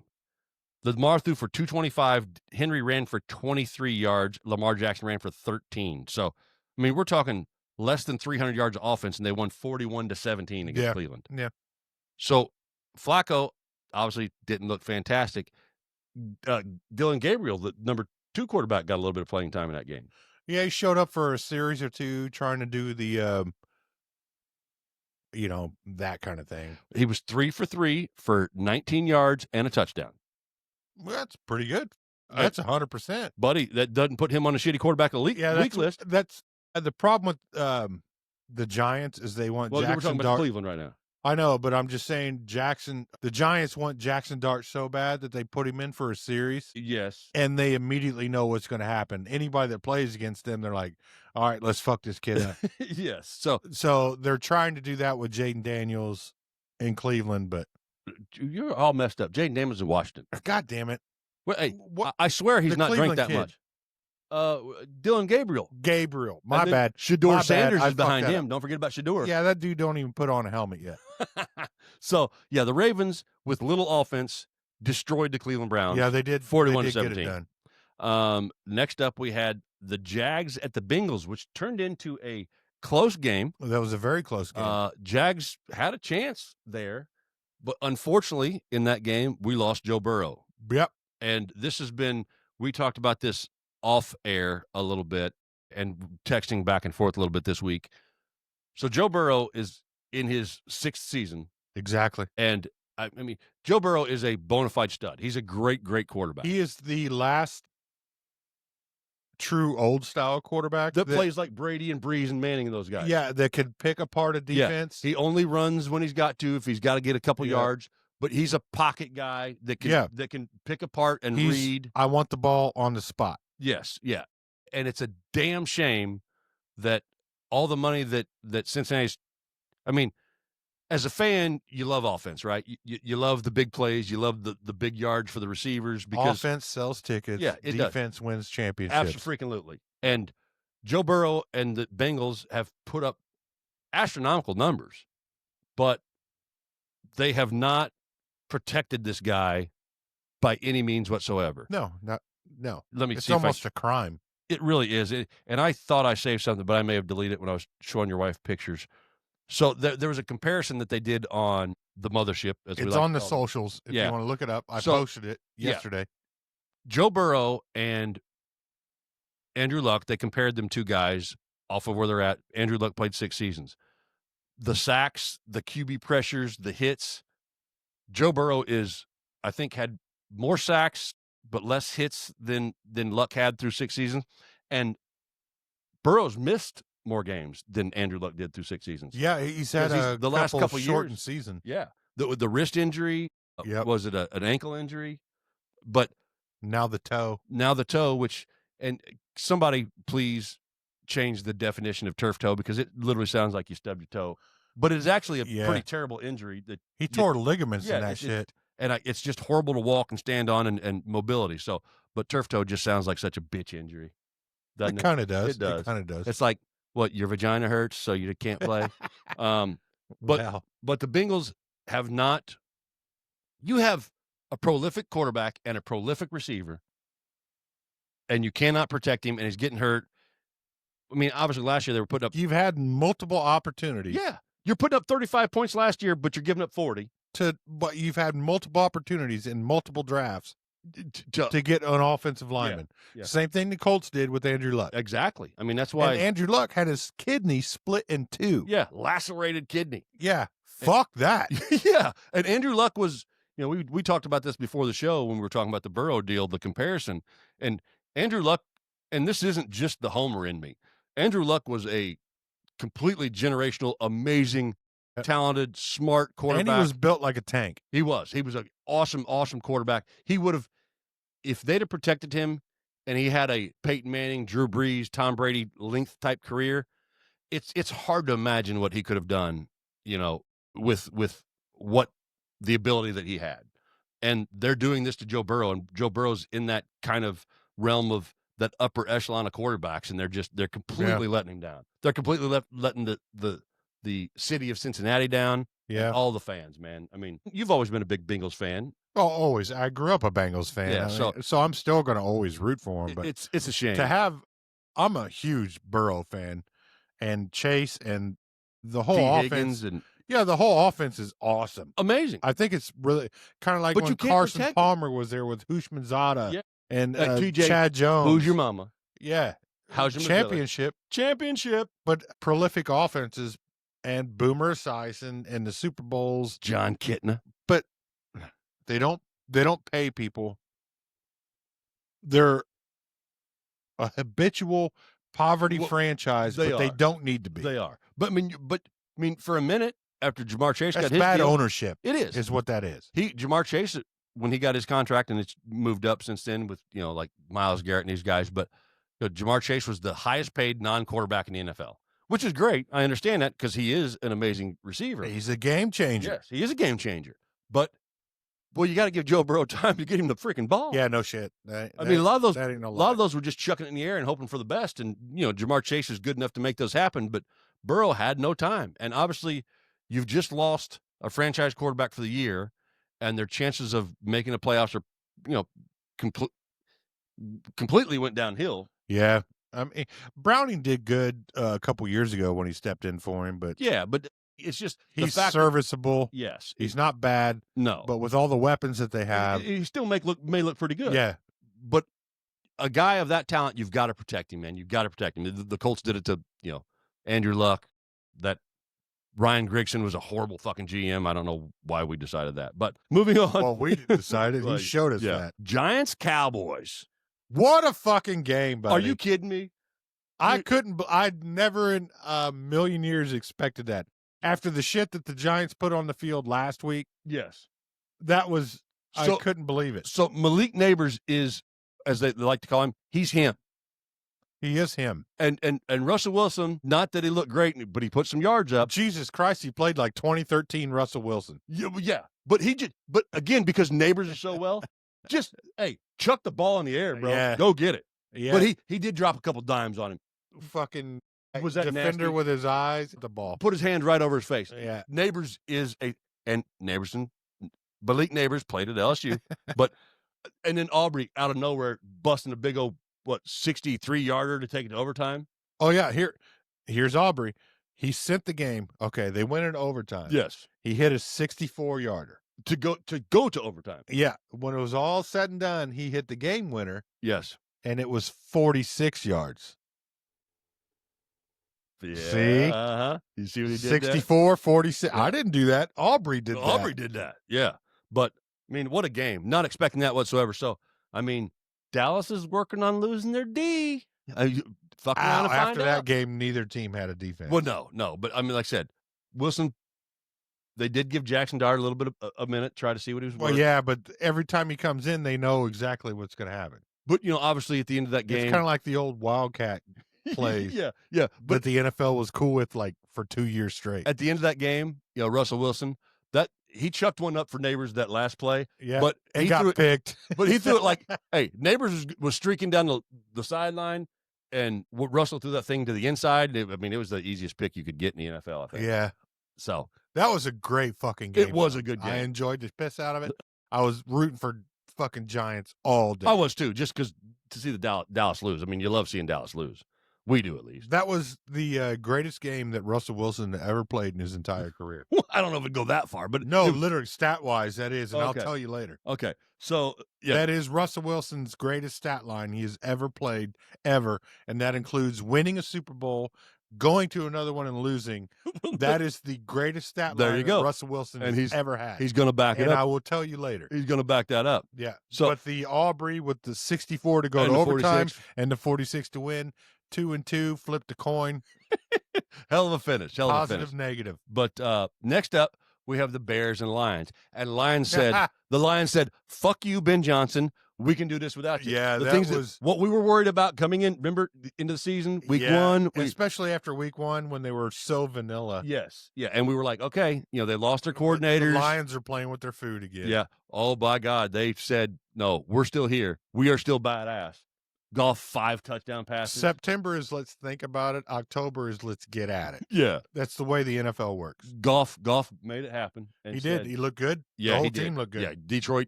Lamar threw for 225. Henry ran for 23 yards. Lamar Jackson ran for 13. So, I mean, we're talking less than 300 yards of offense, and they won 41-17 against Cleveland. Yeah. So Flacco obviously didn't look fantastic. Dylan Gabriel, the number 2 quarterback, got a little bit of playing time in that game. Yeah, he showed up for a series or two trying to do the, that kind of thing. He was 3 for 3 for 19 yards and a touchdown. Well, that's pretty good. That's 100%. Buddy, that doesn't put him on a shitty quarterback week list. That's the problem with the Giants is they want Jackson we're talking Dart. about Cleveland right now. I know, but I'm just saying the Giants want Jackson Dart so bad that they put him in for a series. Yes. And they immediately know what's going to happen. Anybody that plays against them, they're like, all right, let's fuck this kid up. Yes. So they're trying to do that with Jaden Daniels in Cleveland, but you're all messed up. Jaden Daniels in Washington. God damn it. Well, hey, I swear he's not drank that much. Dylan Gabriel. My bad. Shador My Sanders bad. is behind him. Don't forget about Shador. Yeah, that dude don't even put on a helmet yet. So, yeah, the Ravens, with little offense, destroyed the Cleveland Browns. Yeah, they did. 41-17. Next up, we had the Jags at the Bengals, which turned into a close game. That was a very close game. Jags had a chance there, but unfortunately, in that game, we lost Joe Burrow. Yep. And this has been, we talked about this off air a little bit and texting back and forth a little bit this week. So Joe Burrow is in his 6th season. Exactly. And I mean, Joe Burrow is a bona fide stud. He's a great, great quarterback. He is the last true old style quarterback that plays like Brady and Breeze and Manning and those guys. Yeah, that could pick apart a defense. Yeah. He only runs when he's got to, if he's got to get a couple yards. But he's a pocket guy that can pick apart and read. I want the ball on the spot. Yes, yeah. And it's a damn shame that all the money that Cincinnati's, I mean, as a fan, you love offense, right? You love the big plays. You love the big yards for the receivers. Because offense sells tickets. Yeah, defense wins championships. Absolutely. And Joe Burrow and the Bengals have put up astronomical numbers, but they have not protected this guy by any means whatsoever. No. Let me it's see. Almost a crime. It really is. And I thought I saved something, but I may have deleted it when I was showing your wife pictures. So there was a comparison that they did on the mothership. It's on the socials. If you want to look it up, I posted it yesterday. Joe Burrow and Andrew Luck, they compared them two guys off of where they're at. Andrew Luck played 6 seasons. The sacks, the QB pressures, the hits. Joe Burrow I think, had more sacks but less hits than Luck had through 6 seasons. And Burrow's missed more games than Andrew Luck did through 6 seasons. Yeah, he's had the last couple shortened years. Season. Yeah. The wrist injury, was it an ankle injury? But now the toe, which, and somebody please change the definition of turf toe, because it literally sounds like you stubbed your toe. But it is actually a pretty terrible injury. That he tore ligaments in that shit. And it's just horrible to walk and stand on and mobility. So, but turf toe just sounds like such a bitch injury. It kind of does. It does. It kind of does. It's like, what, your vagina hurts, so you can't play? But the Bengals have not. You have a prolific quarterback and a prolific receiver, and you cannot protect him, and he's getting hurt. I mean, obviously, last year they were putting up. You've had multiple opportunities. Yeah. You're putting up 35 points last year, but you're giving up 40. But you've had multiple opportunities in multiple drafts to get an offensive lineman. Yeah. Same thing the Colts did with Andrew Luck. Exactly. I mean, that's why. And Andrew Luck had his kidney split in 2. Yeah, lacerated kidney. Yeah. Fuck that. Yeah. And Andrew Luck was, we talked about this before the show when we were talking about the Burrow deal, the comparison. And Andrew Luck, and this isn't just the homer in me, Andrew Luck was a completely generational, amazing, talented, smart quarterback. And he was built like a tank. He was an awesome, awesome quarterback. He would have, if they'd have protected him and he had a Peyton Manning, Drew Brees, Tom Brady length type career, it's hard to imagine what he could have done, with what the ability that he had. And they're doing this to Joe Burrow, and Joe Burrow's in that kind of realm of that upper echelon of quarterbacks, and they're completely letting him down. They're completely letting the city of Cincinnati down. Yeah. And all the fans, man. I mean, you've always been a big Bengals fan. Oh, always. I grew up a Bengals fan. Yeah, so I'm still going to always root for him. But it's a shame. I'm a huge Burrow fan, and Chase and the T. whole Higgins offense. and Yeah, the whole offense is awesome. amazing. I think it's really kind of like But when you can't Carson protect it. Palmer was there with Yeah. and TJ, Chad Jones. who's your mama? Yeah. How's your Championship, but prolific offenses and Boomer Esiason and the Super Bowls. John Kitna. But they don't pay people. They're a habitual poverty franchise, but they don't need to be. They are. But I mean, for a minute after Jamar Chase That's got his bad deal, ownership. It is what that is. Jamar Chase, when he got his contract, and it's moved up since then with like Myles Garrett and these guys. But Jamar Chase was the highest paid non-quarterback in the NFL, which is great. I understand that because he is an amazing receiver. He's a game changer. Yes, he is a game changer. But you got to give Joe Burrow time to get him the freaking ball. Yeah, no shit. I mean, a lot of those those were just chucking it in the air and hoping for the best. And Jamar Chase is good enough to make those happen, but Burrow had no time. And obviously, you've just lost a franchise quarterback for the year, and their chances of making the playoffs are, completely went downhill. Yeah. I mean, Browning did good a couple years ago when he stepped in for him, but yeah, but it's just he's serviceable. Yes, he's not bad. No, but with all the weapons that they have, he still may look pretty good. Yeah, but a guy of that talent, you've got to protect him, man. You've got to protect him. The Colts did it to Andrew Luck. That Ryan Grigson was a horrible fucking GM. I don't know why we decided that, but moving on. Well, we decided. He showed us that. Giants Cowboys. What a fucking game, buddy. Are you kidding me? I'd never in a million years expected that. After the shit that the Giants put on the field last week. Yes. That was, I couldn't believe it. So Malik Neighbors is, as they like to call him, he's him. He is him. And Russell Wilson, not that he looked great, but he put some yards up. Jesus Christ, he played like 2013 Russell Wilson. Yeah. But but again, because Neighbors are so well, just, hey, chuck the ball in the air, bro. Yeah. Go get it. Yeah. But he did drop a couple dimes on him. Fucking was that defender nasty? With his eyes, the ball. Put his hand right over his face. Yeah. Neighbors Malik Neighbors played at LSU, and then Aubrey out of nowhere busting a big old 63-yarder to take it to overtime. Oh yeah, here's Aubrey. He sent the game. Okay, they went in overtime. Yes, he hit a 64-yarder to go to overtime. Yeah, when it was all said and done, he hit the game winner. Yes, and it was 46 yards. Yeah. See? You see what he did? 64, 46. I didn't do that. Aubrey did that. Aubrey did that. Yeah. But, I mean, what a game. Not expecting that whatsoever. So, I mean, Dallas is working on losing their D. After that game, neither team had a defense. Well, no. But, I mean, like I said, Wilson, they did give Jackson Dart a little bit of a minute, try to see what he was worth. Well, yeah, but every time he comes in, they know exactly what's going to happen. But, obviously at the end of that game. It's kind of like the old Wildcat plays. Yeah. But the NFL was cool with for 2 years straight. At the end of that game, Russell Wilson, that he chucked one up for Neighbors that last play. Yeah, but he got picked. But he threw it like, hey, Neighbors was streaking down the sideline, and Russell threw that thing to the inside. It was the easiest pick you could get in the NFL, I think. Yeah. So that was a great fucking game. It was a good game. I enjoyed the piss out of it. I was rooting for fucking Giants all day. I was too, just because to see the Dallas lose. I mean, you love seeing Dallas lose. We do, at least. That was the greatest game that Russell Wilson ever played in his entire career. Well, I don't know if it'd go that far, but no, literally stat-wise, that is, and Okay. I'll tell you later. Okay, so yeah, that is Russell Wilson's greatest stat line he has ever played, ever, and that includes winning a Super Bowl, going to another one and losing. That is the greatest stat There line you go. that Russell Wilson has ever had. He's going to back it and up. I will tell you later. He's going to back that up. Yeah. So, but the Aubrey with the 64 to go and to the overtime 46. and the 46 to win, 2-2, flipped a coin. Hell of a finish. Positive, negative. But next up, we have the Bears and Lions. And the Lions said, "Fuck you, Ben Johnson. We can do this without you." Yeah, that was what we were worried about coming in. Remember, into the season, week one, especially after week one when they were so vanilla. Yes, yeah, and we were like, okay, they lost their coordinators. The Lions are playing with their food again. Yeah. Oh my God, they said, "No, we're still here. We are still badass." Goff 5 touchdown passes. September is let's think about it. October is let's get at it. Yeah, that's the way the NFL works. Goff made it happen. And he did. He looked good. Yeah, the whole he team did. looked good. Yeah, Detroit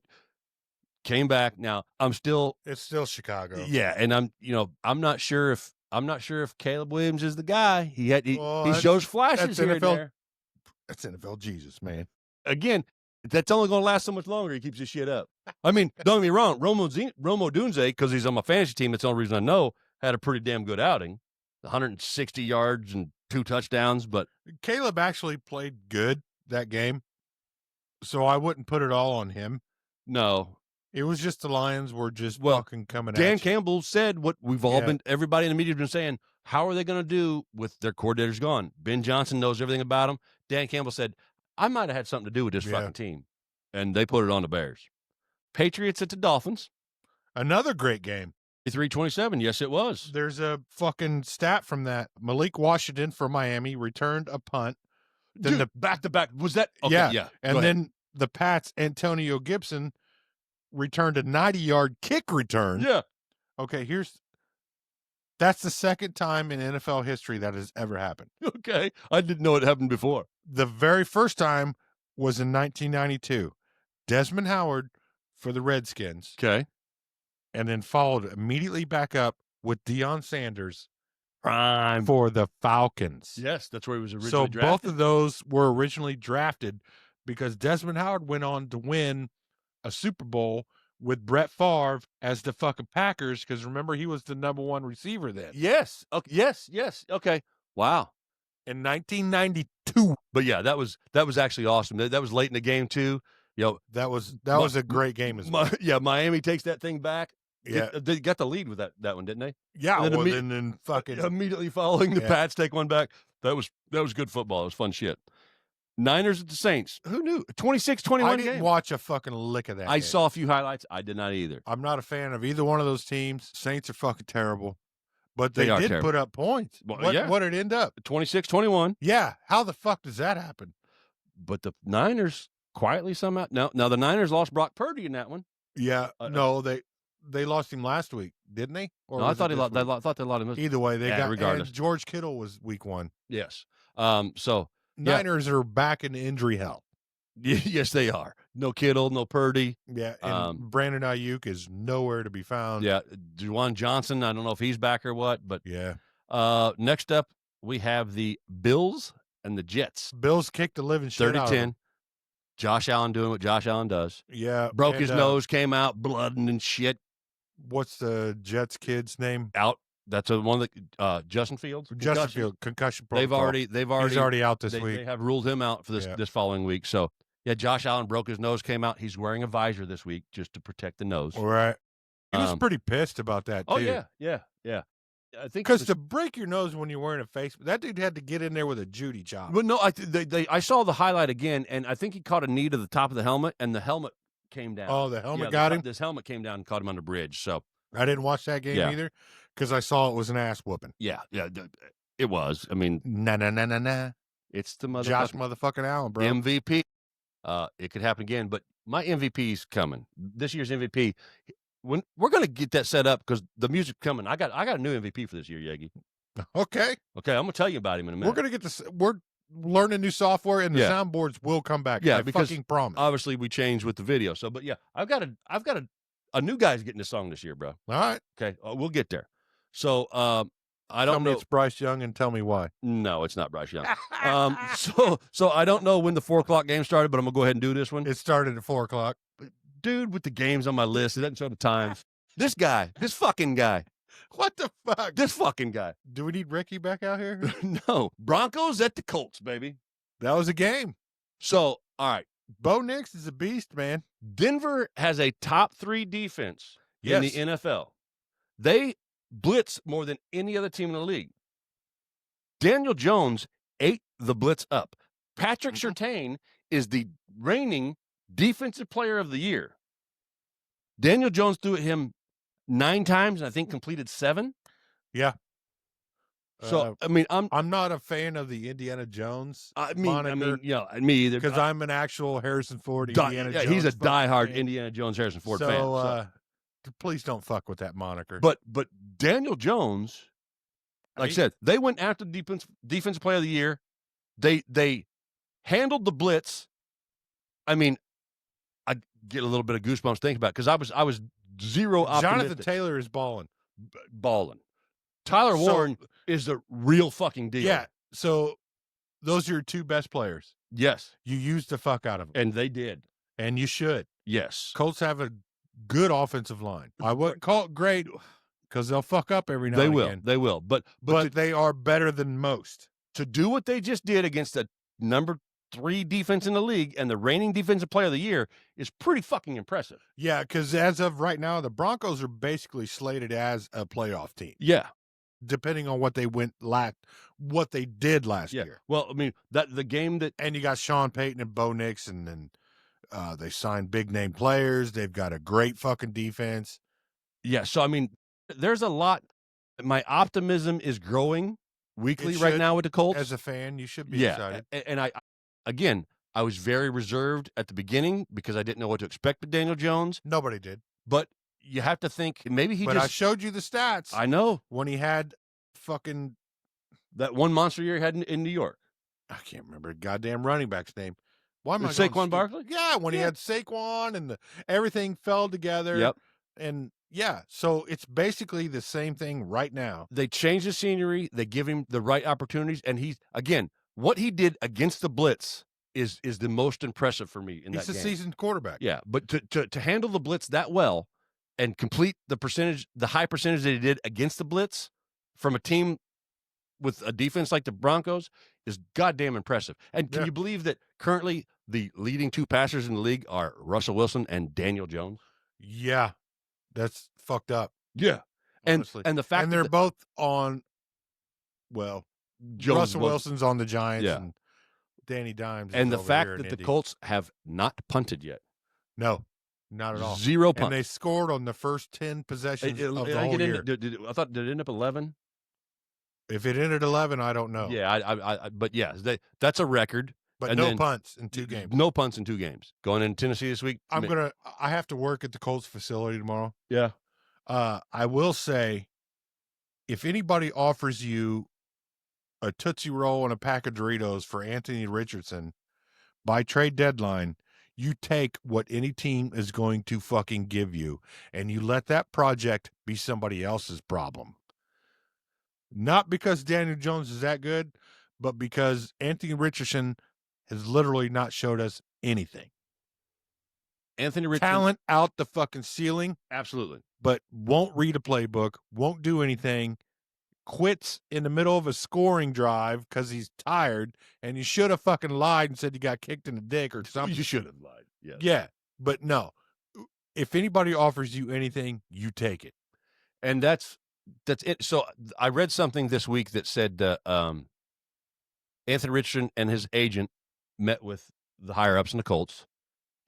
came back. Now it's still Chicago. Yeah, and I'm not sure if I'm not sure if Caleb Williams is the guy. He Well, shows flashes that's here and NFL. there. That's NFL Jesus, man. Again, that's only going to last so much longer. He keeps his shit up. I mean, don't get me wrong. Romo Dunze, because he's on my fantasy team, that's the only reason I know, had a pretty damn good outing. 160 yards and 2 touchdowns. But Caleb actually played good that game, so I wouldn't put it all on him. No. It was just the Lions were just fucking coming at Dan you. Campbell said what we've all been, everybody in the media has been saying, how are they going to do with their coordinators gone? Ben Johnson knows everything about them. Dan Campbell said, I might have had something to do with this fucking team. And they put it on the Bears. Patriots at the Dolphins. Another great game. 3-27. Yes, it was. There's a fucking stat from that. Malik Washington for Miami returned a punt. Then the back-to-back. Was that? Okay, yeah. And then the Pats' Antonio Gibson returned a 90-yard kick return. Yeah. Okay, that's the second time in NFL history that has ever happened. Okay. I didn't know it happened before. The very first time was in 1992. Desmond Howard for the Redskins. Okay. And then followed immediately back up with Deion Sanders prime for the Falcons. Yes, that's where he was originally drafted. Both of those were originally drafted because Desmond Howard went on to win a Super Bowl with Brett Favre as the fucking Packers, because remember, he was the number 1 receiver then. Yes. Okay. Yes. Okay. Wow. In 1992. But yeah, that was actually awesome. That was late in the game too. That was a great game as well. Miami takes that thing back. Yeah, they got the lead with that one, didn't they? Yeah, and then fucking immediately following the Pats take one back. That was good football. It was fun shit. Niners at the Saints. Who knew? 26-21 I didn't watch a fucking lick of that. I saw a few highlights. I did not either. I'm not a fan of either one of those teams. Saints are fucking terrible. But they did terrible. Put up points. Well, what did it end up? 26-21. Yeah. How the fuck does that happen? But the Niners quietly somehow. Now the Niners lost Brock Purdy in that one. Yeah. No, they lost him last week, didn't they? Or no, I thought they lost him. Either way, they got regardless. George Kittle was week 1. Yes. Niners are back in injury hell. Yes, they are. No Kittle, no Purdy. Yeah, and Brandon Ayuk is nowhere to be found. Yeah, Juwan Johnson, I don't know if he's back or what, but yeah. Next up, we have the Bills and the Jets. Bills kicked the living shit out of them. 30-10. Josh Allen doing what Josh Allen does. Yeah. Broke his nose, came out blooding and shit. What's the Jets kid's name? Out. That's one that Justin Fields. Justin Fields, concussion protocol. He's already out this week. They have ruled him out for this following week. So yeah, Josh Allen broke his nose, came out. He's wearing a visor this week just to protect the nose. All right. He was pretty pissed about that too. Oh yeah. I think because to break your nose when you're wearing a face, that dude had to get in there with a Judy chop. But no, I saw the highlight again, and I think he caught a knee to the top of the helmet, and the helmet came down. Oh, the helmet got him? This helmet came down and caught him on the bridge. So I didn't watch that game either because I saw it was an ass whooping. Yeah, it was. I mean, nah. It's the Josh motherfucking Allen, bro. MVP. It could happen again, but my MVP's coming. This year's MVP. When we're going to get that set up because the music's coming. I got a new MVP for this year, Yegi. Okay. I'm going to tell you about him in a minute. We're going to get this. We're learning new software, and the soundboards will come back. Yeah, I because fucking promise. Obviously, we changed with the video. So, but yeah, I've got a new guy's getting this song this year, bro. All right. Okay, we'll get there. So, I don't know. It's Bryce Young, and tell me why. No, it's not Bryce Young. So I don't know when the 4:00 game started, but I'm gonna go ahead and do this one. It started at 4:00. Dude, with the games on my list, it doesn't show the times. This fucking guy. What the fuck? This fucking guy. Do we need Rickey back out here? No. Broncos at the Colts, baby. That was a game. So, all right. Bo Nix is a beast, man. Denver has a top 3 defense in the NFL. They blitz more than any other team in the league. Daniel Jones ate the blitz up. Patrick Surtain is the reigning defensive player of the year. Daniel Jones threw at him 9 times and I think completed 7. Yeah. So I mean, I'm not a fan of the Indiana Jones moniker. Me either. Because I'm an actual Harrison Ford Indiana Jones. He's a diehard Indiana Jones Harrison Ford fan. So please don't fuck with that moniker. But Daniel Jones, like I said, they went after defensive player of the year. They handled the blitz. I mean, I get a little bit of goosebumps thinking about it because I was zero optimistic. Jonathan Taylor is balling. Tyler Warren is the real fucking deal. Yeah. So those are your two best players. Yes. You used the fuck out of them. And they did. And you should. Yes. Colts have a good offensive line. I wouldn't call it great because they'll fuck up every now and again. They will. But they are better than most. To do what they just did against the number 3 defense in the league and the reigning defensive player of the year is pretty fucking impressive. Yeah, because as of right now, the Broncos are basically slated as a playoff team. Yeah. Depending on what they did last year. Well, I mean, the game that... And you got Sean Payton and Bo Nix, and then they signed big-name players. They've got a great fucking defense. Yeah, so, I mean, there's a lot... My optimism is growing weekly right now with the Colts. As a fan, you should be excited. And I was very reserved at the beginning because I didn't know what to expect with Daniel Jones. Nobody did. But you have to think maybe But I showed you the stats. I know. When he had fucking... That one monster year he had in New York. I can't remember the goddamn running back's name. Why am I Saquon Barkley? Yeah, when he had Saquon and everything fell together. Yep. And yeah, so it's basically the same thing right now. They change the scenery. They give him the right opportunities. And he's, again, what he did against the blitz is the most impressive for me in that game. He's a seasoned quarterback. Yeah, but to handle the blitz that well and complete the high percentage that he did against the blitz from a team with a defense like the Broncos is goddamn impressive. And can you believe that currently the leading 2 passers in the league are Russell Wilson and Daniel Jones? Yeah, that's fucked up. Yeah, honestly. and the fact and they're both on. Well, Russell Wilson's on the Giants, and Danny Dimes. And the fact that the Colts have not punted yet. No, not at all. 0 punts. And they scored on the first 10 possessions of the whole year. I thought, did it end up 11? If it ended 11, I don't know. Yeah, but yeah, that's a record. But and no punts in 2 games. No punts in 2 games. Going into Tennessee this week. I have to work at the Colts facility tomorrow. Yeah. I will say, if anybody offers you a Tootsie Roll and a pack of Doritos for Anthony Richardson by trade deadline, you take what any team is going to fucking give you, and you let that project be somebody else's problem. Not because Daniel Jones is that good, but because Anthony Richardson has literally not showed us anything. Anthony Richardson. Talent out the fucking ceiling. Absolutely. But won't read a playbook, won't do anything, quits in the middle of a scoring drive because he's tired, and you should have fucking lied and said you got kicked in the dick or something. You should have lied. Yes. Yeah, but no. If anybody offers you anything, you take it. And that's it. So I read something this week that said Anthony Richardson and his agent met with the higher-ups in the Colts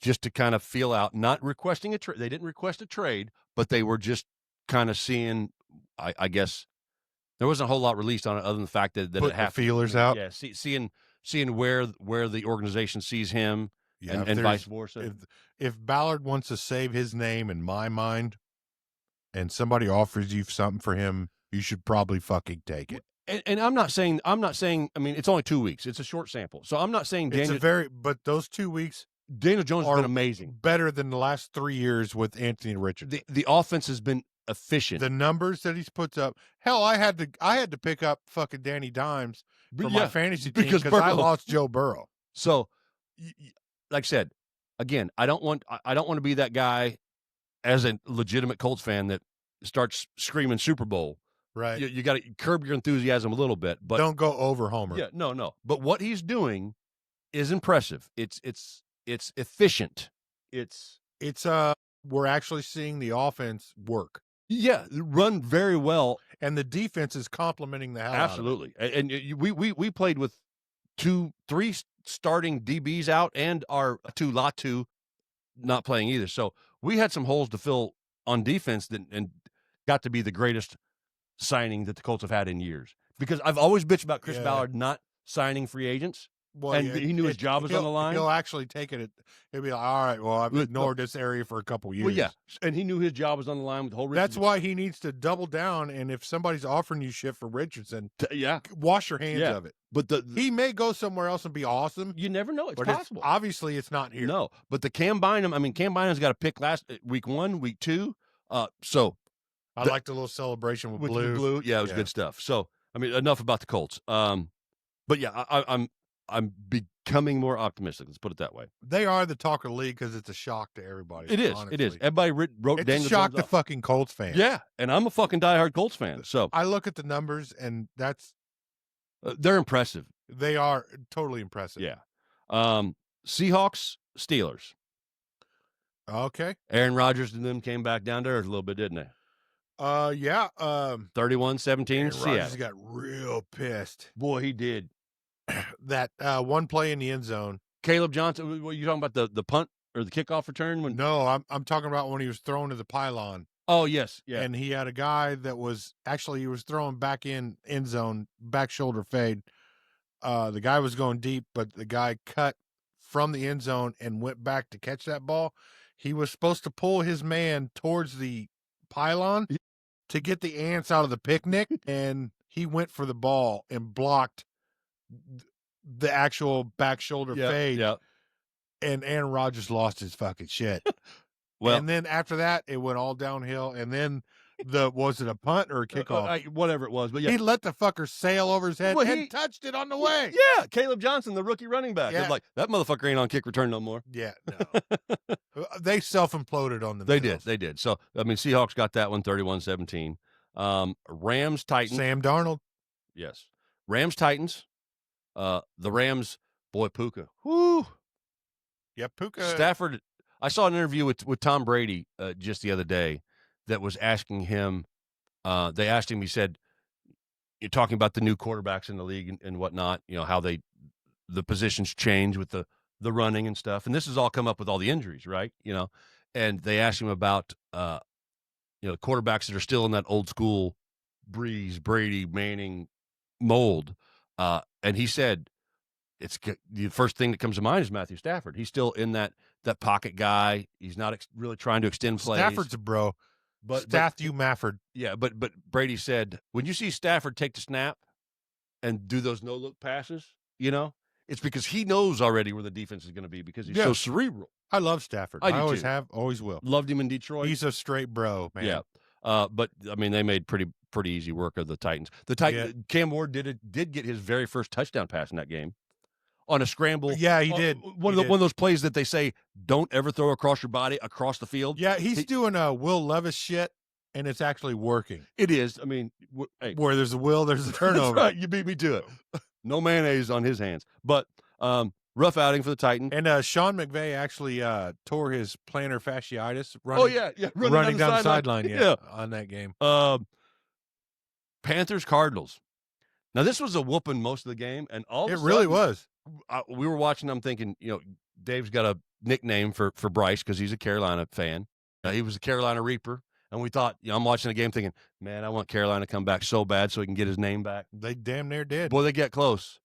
just to kind of feel out, not requesting a trade. They didn't request a trade, but they were just kind of seeing, I guess, there wasn't a whole lot released on it other than the fact that it happened. Feelers out. Yeah, seeing where the organization sees him and vice versa. If Ballard wants to save his name in my mind and somebody offers you something for him, you should probably fucking take it. And I'm not saying, I mean, it's only 2 weeks. It's a short sample. So I'm not saying but those 2 weeks, Daniel Jones has been amazing. Better than the last 3 years with Anthony Richardson. The offense has been efficient. The numbers that he's put up. Hell, I had to pick up fucking Danny Dimes for my fantasy team because I lost Joe Burrow. So, like I said, again, I don't want to be that guy as a legitimate Colts fan that starts screaming Super Bowl. Right. You got to curb your enthusiasm a little bit, but don't go over Homer. Yeah, no. But what he's doing is impressive. It's efficient. It's we're actually seeing the offense work. Yeah, run very well, and the defense is complementing the hell absolutely. Out of it. And we played with 3 starting DBs out and our lot two not playing either. So we had some holes to fill on defense and got to be the greatest signing that the Colts have had in years. Because I've always bitched about Chris Ballard not signing free agents. Well, and he knew his job was on the line. He'll actually take it. He'll be like, all right, well, I've ignored this area for a couple years. Well, yeah, and he knew his job was on the line with the whole Richardson. That's why he needs to double down, and if somebody's offering you shit for Richardson, wash your hands of it. But he may go somewhere else and be awesome. You never know. It's possible. Obviously, it's not here. No, but the Cam Bynum, Cam Bynum's got a pick last week 1, week 2. So I like the little celebration with blue. Blue. Yeah, it was good stuff. So, I mean, enough about the Colts. But yeah, I'm becoming more optimistic. Let's put it that way. They are the talk of the league because it's a shock to everybody. It is. honestly. It is. Everybody wrote It's Daniel a shock Jones to off. fucking Colts fans. Yeah, and I'm a fucking diehard Colts fan. So I look at the numbers, and that's they're impressive. they are totally impressive. Yeah. Seahawks, Steelers. Okay. Aaron Rodgers and them came back down to earth a little bit, didn't they? Yeah. 31-17. Aaron Seattle. Rodgers got real pissed. Boy, he did. That one play in the end zone. Caleb Johnson. What are you talking about? The punt or the kickoff return? No, I'm talking about when he was thrown to the pylon. Oh yes, yeah. And he had a guy that was actually he was throwing back in end zone, back shoulder fade. The guy was going deep, but the guy cut from the end zone and went back to catch that ball. He was supposed to pull his man towards the pylon to get the ants out of the picnic, and he went for the ball and blocked the actual back shoulder fade. Yeah. And Aaron Rodgers lost his fucking shit. Well, and then after that, it went all downhill. And then was it a punt or a kickoff? Whatever it was, but yeah, he let the fucker sail over his head and touched it on the way. Yeah, Caleb Johnson, the rookie running back. Yeah. I was like, that motherfucker ain't on kick return no more. Yeah, no. They self-imploded on themselves. They did. So, I mean, Seahawks got that one 31-17. Rams, Titans. Sam Darnold. Yes. Rams, Titans. The Rams, boy, Puka. Whoo. Yeah, Puka. Stafford. I saw an interview with Tom Brady just the other day that was asking him, they asked him, he said, you're talking about the new quarterbacks in the league and whatnot, you know, how the positions change with the running and stuff. And this has all come up with all the injuries, right? You know, and they asked him about, you know, the quarterbacks that are still in that old school Breeze, Brady, Manning mold. And he said, it's the first thing that comes to mind is Matthew Stafford. He's still in that pocket guy. He's not really trying to extend plays. Stafford's a bro. But Mafford. Yeah, but Brady said, when you see Stafford take the snap and do those no-look passes, you know, it's because he knows already where the defense is going to be because he's so cerebral. I love Stafford. I always have, always will. Loved him in Detroit. He's a straight bro, man. Yeah. But, I mean, they made pretty easy work of the Titans. Cam Ward did get his very first touchdown pass in that game. On a scramble. Yeah, he did. One of those plays that they say, don't ever throw across your body, across the field. Yeah, he's doing a Will Levis shit, and it's actually working. It is. I mean, hey. Where there's a will, there's a turnover. That's right. You beat me to it. No mayonnaise on his hands. But rough outing for the Titans. And Sean McVay actually tore his plantar fasciitis running down the sideline on that game. Panthers, Cardinals. Now, this was a whooping most of the game, and all of a sudden, really was. We were watching. I'm thinking, you know, Dave's got a nickname for Bryce because he's a Carolina fan. He was a Carolina Reaper, and we thought, you know, I'm watching the game thinking, man, I want Carolina to come back so bad so he can get his name back. They damn near did. Boy, they get close.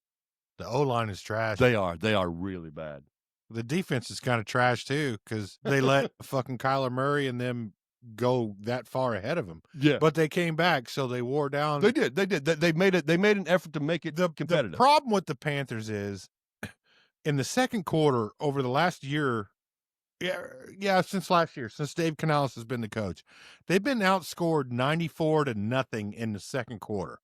The O-line is trash. They are really bad. The defense is kind of trash too because they let fucking Kyler Murray and them go that far ahead of them. Yeah, but they came back, so they wore down. They did. They made an effort to make it competitive. The problem with the Panthers is in the second quarter over the last year. Since last year, since Dave Canales has been the coach, they've been outscored 94-0 in the second quarter.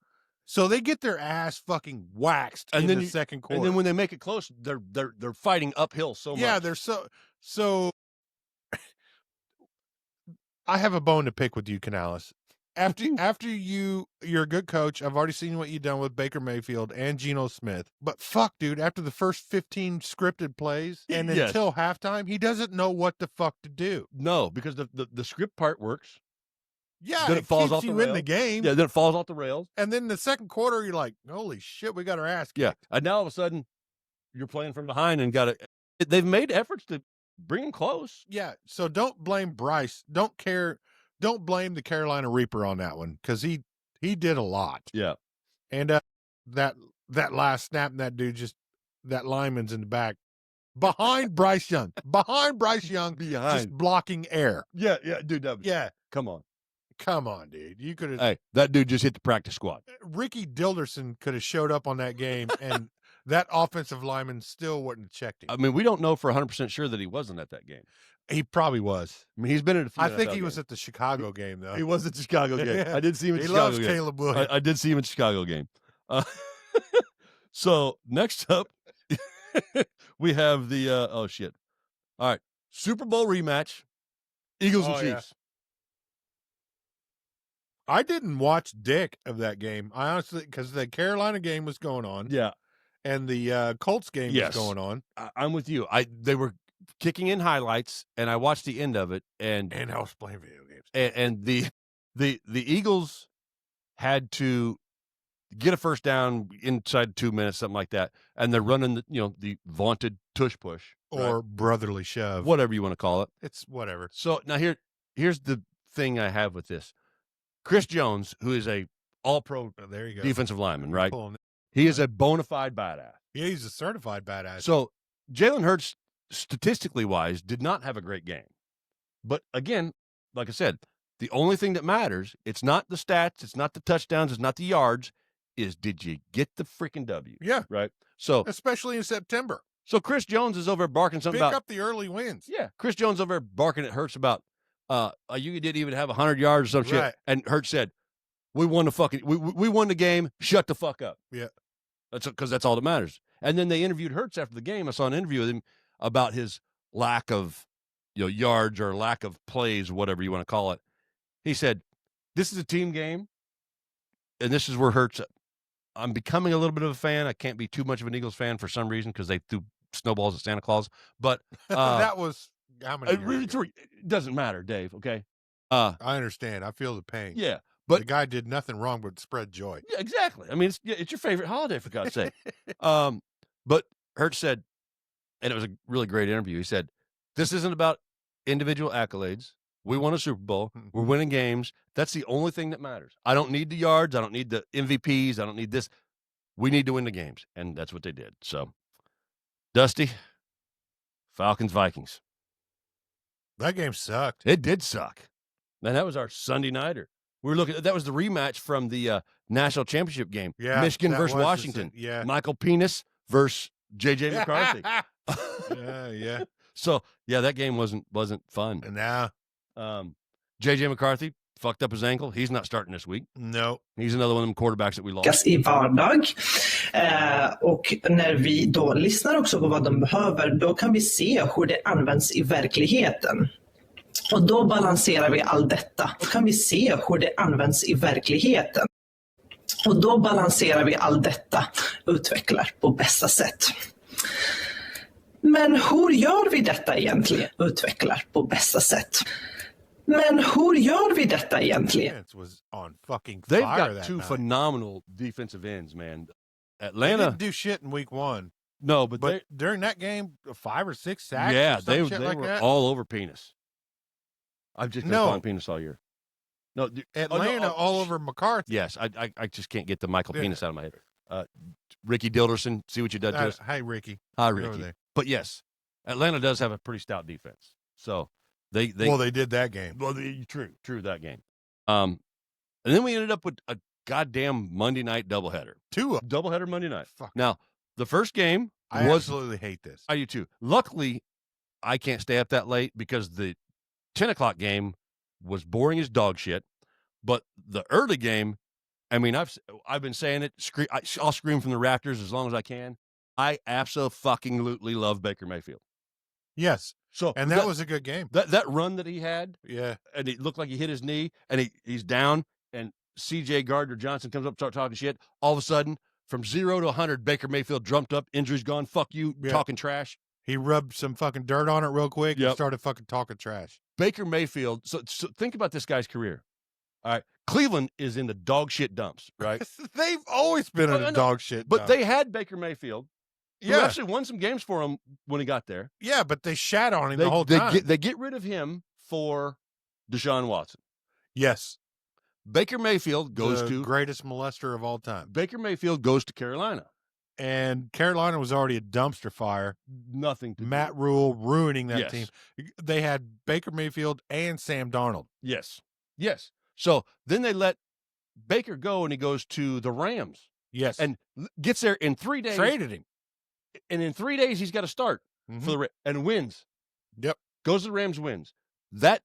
So they get their ass fucking waxed in the second quarter. And then when they make it close, they're fighting uphill so much. Yeah, they're so. I have a bone to pick with you, Canales. After you're a good coach. I've already seen what you've done with Baker Mayfield and Geno Smith. But fuck, dude, after the first 15 scripted plays and until halftime, he doesn't know what the fuck to do. No, because the script part works. Yeah, then it falls off the rails. In the game. Yeah, then it falls off the rails. And then the second quarter, you're like, holy shit, we got our ass kicked. Yeah, and now all of a sudden, you're playing from behind and got it. They've made efforts to bring them close. Yeah, so don't blame Bryce. Don't blame the Carolina Reaper on that one because he did a lot. Yeah, and that last snap, and that dude that lineman's in the back behind Bryce Young, just blocking air. Yeah, dude. Come on, dude. You could have. Hey, that dude just hit the practice squad. Rickey Dilderson could have showed up on that game, and that offensive lineman still wouldn't have checked him. I mean, we don't know for 100% sure that he wasn't at that game. He probably was. I mean, he's been in a few I think NFL he was games. at the Chicago game, though. He was at the Chicago game. I did see him at the He Chicago loves game. Caleb Williams. I did see him at the Chicago game. So next up, we have the oh shit! All right, Super Bowl rematch, Eagles and Yeah. Chiefs. I didn't watch dick of that game. I honestly, because the Carolina game was going on, Yeah, and the Colts game was going on, I'm with you. They were kicking in highlights, and I watched the end of it, and I was playing video games. And the Eagles had to get a first down inside 2 minutes, something like that, and they're running the vaunted tush push Or brotherly shove. whatever you want to call it. It's whatever. So now here's the thing I have with this. Chris Jones, who is a all-pro There you go. defensive lineman, right? Pulling it. He is a bona fide badass. Yeah, he's a certified badass. So Jalen Hurts, statistically wise, did not have a great game. But again, like I said, the only thing that matters, it's not the stats, it's not the touchdowns, it's not the yards, is did you get the freaking W? Yeah. Right? So Especially in September. So Chris Jones is over barking something Pick about up the early wins. Yeah. Chris Jones over barking at Hurts about you didn't even have 100 yards or some shit. And Hurts said, we won the game, shut the fuck up. Yeah. That's because that's all that matters. And then they interviewed Hurts after the game. I saw an interview with him about his lack of yards or lack of plays, whatever you want to call it. He said, this is a team game, and this is where Hurts. I'm becoming a little bit of a fan. I can't be too much of an Eagles fan for some reason because they threw snowballs at Santa Claus. But that was how many years ago? It doesn't matter, Dave, okay? I understand. I feel the pain. Yeah. But the guy did nothing wrong but spread joy. Yeah, exactly. I mean, it's your favorite holiday, for God's sake. But Hurts said, and it was a really great interview, he said, this isn't about individual accolades. We won a Super Bowl. We're winning games. That's the only thing that matters. I don't need the yards. I don't need the MVPs. I don't need this. We need to win the games. And that's what they did. So, Dusty, Falcons, Vikings. That game sucked. It did suck. Man, that was our Sunday nighter. We were looking at that was the rematch from the national championship game. Yeah, Michigan versus Washington. Yeah. Michael Penis versus JJ McCarthy. Yeah. So yeah, that game wasn't fun. And now JJ McCarthy fucked up his ankle. He's not starting this week. No. He's another one of them quarterbacks that we lost. I vardag. Och när vi då lyssnar också på vad de behöver, då kan vi se hur det används i verkligheten. Och då balanserar vi allt detta. Då kan vi se hur det används i verkligheten. Och då balanserar vi allt detta, utvecklar på bästa sätt. Men hur gör vi detta egentligen? Utvecklar på bästa sätt. Men hur gör vi detta egentligen? They've got two phenomenal defensive ends, man. Atlanta they didn't do shit in week 1. No, but during that game, 5 or 6 sacks. Yeah, they like were that. all over Penis. I've just been calling Penis all year. No, Atlanta all over McCarthy. Yes, I just can't get the Michael Penis out of my head. Rickey Dilderson, see what you did to us. Hi, Ricky. Hi, Ricky. But yes, Atlanta does have a pretty stout defense. So they did that game. Well, true that game. And then we ended up with a goddamn Monday night doubleheader. Doubleheader Monday night. Fuck. Now, the first game I absolutely hate this. I do too. Luckily, I can't stay up that late because the 10 o'clock game was boring as dog shit. But the early game, I mean, I've been saying it. I'll scream from the rafters as long as I can. I absolutely love Baker Mayfield. Yes. So and that was a good game. That run that he had, yeah, and it looked like he hit his knee, and he's down, and C.J. Gardner-Johnson comes up, start talking shit. All of a sudden, from 0 to 100, Baker Mayfield jumped up, injuries gone, fuck you, talking trash. He rubbed some fucking dirt on it real quick and started fucking talking trash. Baker Mayfield. So think about this guy's career. All right, Cleveland is in the dog shit dumps, right? They've always been in the dog shit dumps. But they had Baker Mayfield. Who actually won some games for him when he got there. Yeah, but they shat on him the whole time. They get rid of him for Deshaun Watson. Yes. Baker Mayfield goes the greatest molester of all time. Baker Mayfield goes to Carolina. And Carolina was already a dumpster fire. Nothing to Matt Rule ruining that team. They had Baker Mayfield and Sam Darnold. Yes. So then they let Baker go, and he goes to the Rams. Yes. And gets there in 3 days. Traded him. And in 3 days, he's got to start for the and wins. Yep. Goes to the Rams, wins. That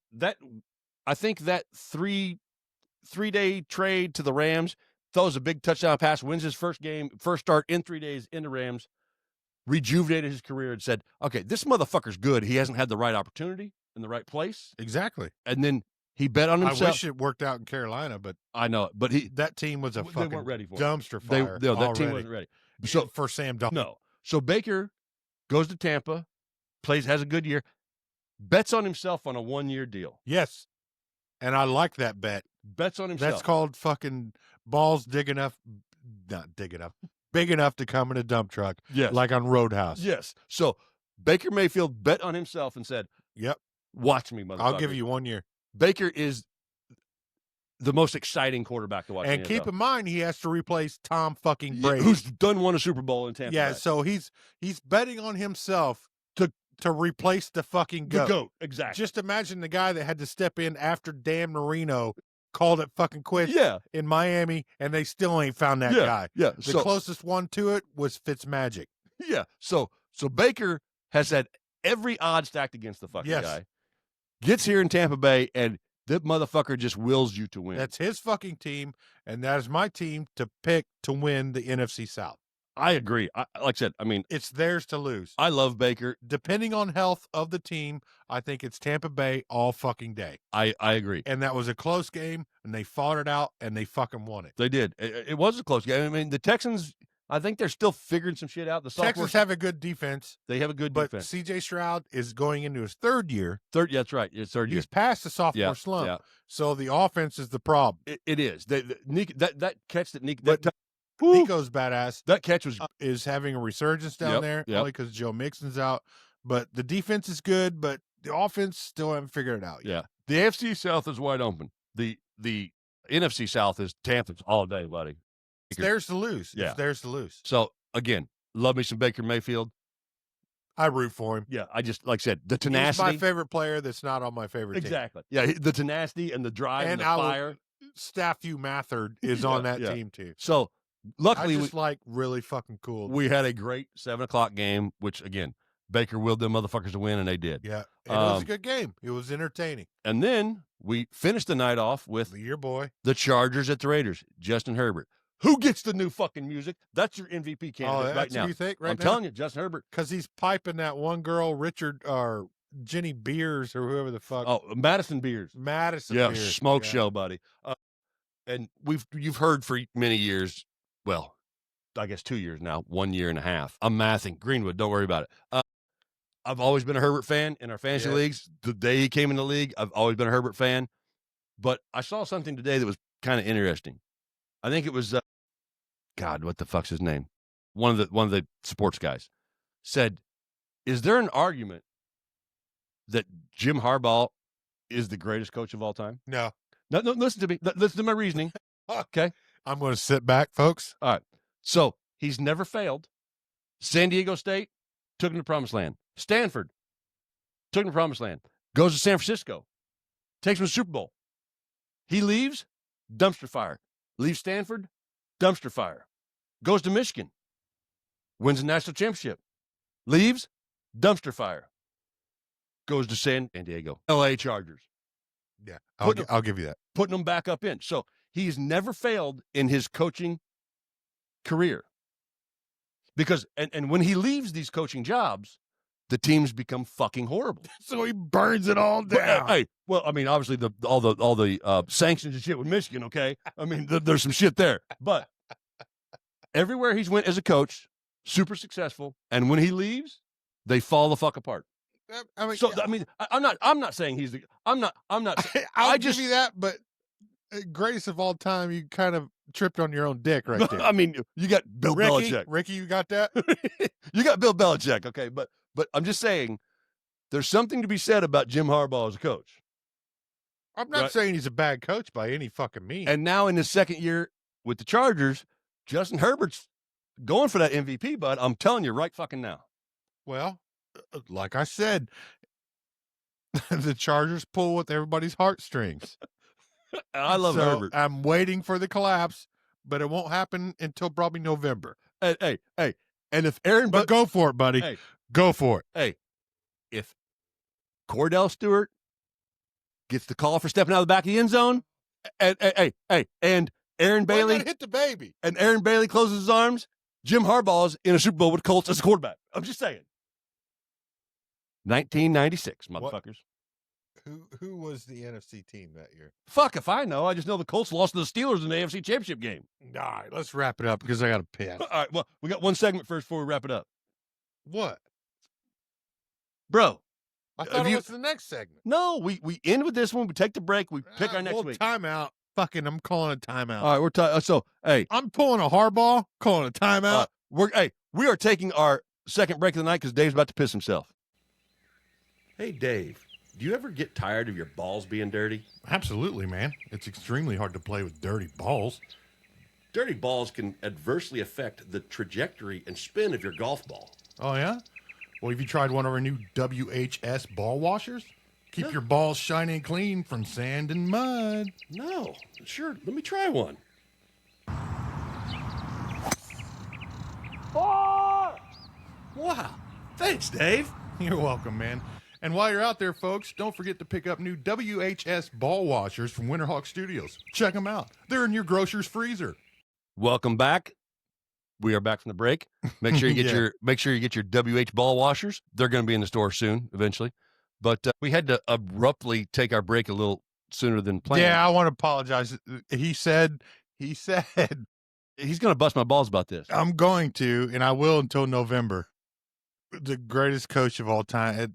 I think that three-day trade to the Rams, throws a big touchdown pass, wins his first start in 3 days in the Rams, rejuvenated his career and said, okay, this motherfucker's good. He hasn't had the right opportunity in the right place. Exactly. And then he bet on himself. I wish it worked out in Carolina, but I know, but that team was a they fucking weren't ready for dumpster fire. that team wasn't ready. So for Sam Darnold. No. So Baker goes to Tampa, has a good year, bets on himself on a 1-year deal. Yes. And I like that bet. Bets on himself. That's called fucking balls big enough to come in a dump truck. Yes. Like on Roadhouse. Yes. So Baker Mayfield bet on himself and said, yep, watch me, motherfucker. I'll give you 1 year. Baker is the most exciting quarterback to watch. And keep in mind, he has to replace Tom fucking Brady, who's won a Super Bowl in Tampa. Yeah, Bay. so he's betting on himself to replace the fucking goat. The GOAT, exactly. Just imagine the guy that had to step in after Dan Marino called it fucking quits in Miami, and they still ain't found that guy. Yeah. The closest one to it was Fitzmagic. Yeah. So Baker has had every odd stacked against the fucking guy. Gets here in Tampa Bay, and that motherfucker just wills you to win. That's his fucking team, and that is my team to pick to win the NFC South. I agree. Like I said, I mean, it's theirs to lose. I love Baker. Depending on health of the team, I think it's Tampa Bay all fucking day. I agree. And that was a close game, and they fought it out, and they fucking won it. They did. It was a close game. I mean, the Texans, I think they're still figuring some shit out. The Texans have a good defense. They have a good defense. But C.J. Stroud is going into his third year. Yeah, that's right. It's third year. He's past the sophomore slump. Yeah. So the offense is the problem. It is. That catch that Nick... Nico's badass. That catch is having a resurgence down there, only because Joe Mixon's out. But the defense is good, but the offense still haven't figured it out yet. Yeah. The AFC South is wide open. The NFC South is Tampa's all day, buddy. It's theirs to lose. Yeah. It's theirs to lose. So, again, love me some Baker Mayfield. I root for him. Yeah, I just, like I said, the tenacity. He's my favorite player that's not on my favorite team. Exactly. Yeah, the tenacity and the drive and the fire. Staffy Mathard is on that team, too. So, luckily, I just like really fucking cool. We had a great 7:00 game, which again, Baker willed them motherfuckers to win, and they did. Yeah, it was a good game. It was entertaining. And then we finished the night off with your boy, the Chargers at the Raiders, Justin Herbert. Who gets the new fucking music? That's your MVP candidate right now. You think right I'm telling you, Justin Herbert, because he's piping that one girl, Richard or Jenny Beers or whoever the fuck. Oh, Madison Beers. Yeah, Smoke show, buddy. And you've heard for many years. Well, I guess 2 years now, 1 year and a half. I'm mathing. Greenwood, don't worry about it. I've always been a Herbert fan in our fantasy leagues. The day he came in the league, I've always been a Herbert fan. But I saw something today that was kind of interesting. I think it was, God, what the fuck's his name? One of the sports guys said, "Is there an argument that Jim Harbaugh is the greatest coach of all time?" No. No, listen to me. Listen to my reasoning. Okay. I'm going to sit back, folks. All right. So he's never failed. San Diego State took him to promised land. Stanford took him to promised land. Goes to San Francisco. Takes him to the Super Bowl. He leaves, dumpster fire. Leaves Stanford, dumpster fire. Goes to Michigan. Wins the national championship. Leaves, dumpster fire. Goes to San Diego. L.A. Chargers. Yeah, I'll give you that. Putting them back up in. So he's never failed in his coaching career. Because, and when he leaves these coaching jobs, the teams become fucking horrible. So he burns it all down. Hey, well, I mean, obviously all the sanctions and shit with Michigan, okay? I mean, there's some shit there. But everywhere he's went as a coach, super successful. And when he leaves, they fall the fuck apart. I mean, so I mean, I'm not saying he's the. I'm not. I'll give you that, but greatest of all time, you kind of tripped on your own dick right there. I mean, you got Bill Belichick. Ricky, you got that? You got Bill Belichick, okay? But I'm just saying, there's something to be said about Jim Harbaugh as a coach. I'm not saying he's a bad coach by any fucking means. And now in his second year with the Chargers, Justin Herbert's going for that MVP, bud. I'm telling you right fucking now. Well, like I said, the Chargers pull with everybody's heartstrings. I love Herbert. I'm waiting for the collapse, but it won't happen until probably November. Hey, And if Aaron, but go for it, buddy. Hey, go for it. Hey, if Cordell Stewart gets the call for stepping out of the back of the end zone, and Aaron Bailey hit the baby, and Aaron Bailey closes his arms, Jim Harbaugh's in a Super Bowl with Colts as a quarterback. I'm just saying. 1996, motherfuckers. Who was the NFC team that year? Fuck if I know. I just know the Colts lost to the Steelers in the AFC Championship game. All right, let's wrap it up because I got to piss. All right, well, we got one segment first before we wrap it up. What? Bro. I thought it was the next segment. No, we end with this one. We take the break. We pick our next week. Timeout. Fucking, I'm calling a timeout. All right, we're so hey, I'm pulling a Harbaugh, calling a timeout. We are taking our second break of the night because Dave's about to piss himself. Hey, Dave, do you ever get tired of your balls being dirty? Absolutely, man. It's extremely hard to play with dirty balls. Dirty balls can adversely affect the trajectory and spin of your golf ball. Oh, yeah? Well, have you tried one of our new WHS ball washers? Keep your balls shiny and clean from sand and mud. No. Sure, let me try one. 4! Wow. Thanks, Dave. You're welcome, man. And while you're out there, folks, don't forget to pick up new WHS ball washers from Winterhawk Studios. Check them out. They're in your grocer's freezer. Welcome back. We are back from the break. Make sure you get your WH ball washers. They're going to be in the store soon, eventually. But we had to abruptly take our break a little sooner than planned. Yeah, I want to apologize. He said he's going to bust my balls about this. I'm going to, and I will until November. The greatest coach of all time.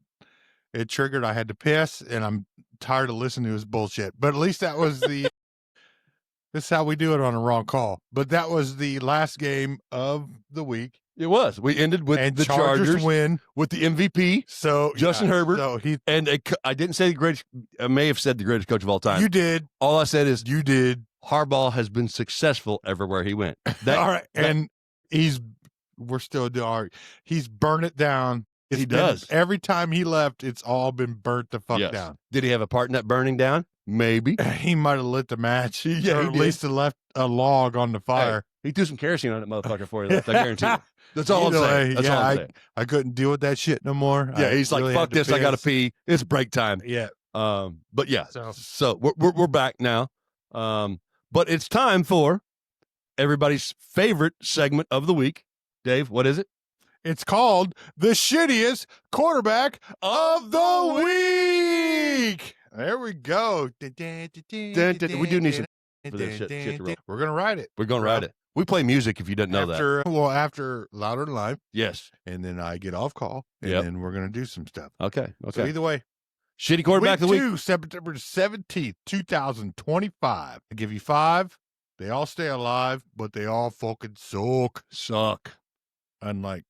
It triggered. I had to piss, and I'm tired of listening to his bullshit. But at least that was the. This is how we do it on a wrong call. But that was the last game of the week. It was. We ended with the Chargers win with the MVP. So Justin Herbert. So I didn't say the greatest. I may have said the greatest coach of all time. You did. All I said is you did. Harbaugh has been successful everywhere he went. All right, and we're still doing. He's burned it down. He does. Every time he left, it's all been burnt the fuck down. Did he have a part in that burning down? Maybe. He might have lit the match. Yeah, or at least left a log on the fire. Hey, he threw some kerosene on that motherfucker for you. I guarantee you. That's all I'm saying. That's all I'm saying. I couldn't deal with that shit no more. Yeah, he's like, fuck this. I got to pee. It's break time. Yeah. But yeah, so we're back now. But it's time for everybody's favorite segment of the week. Dave, what is it? It's called the shittiest quarterback of the week. There we go. We do need some for this shit to roll. We're gonna ride it. We're gonna ride it. We play music if you didn't know that. Well, after Louder Than Live. Yes. And then I get off call. And then we're gonna do some stuff. Okay. So either way. Shitty quarterback of the week. September 17th, 2025. I give you 5. They all stay alive, but they all fucking suck. Unlike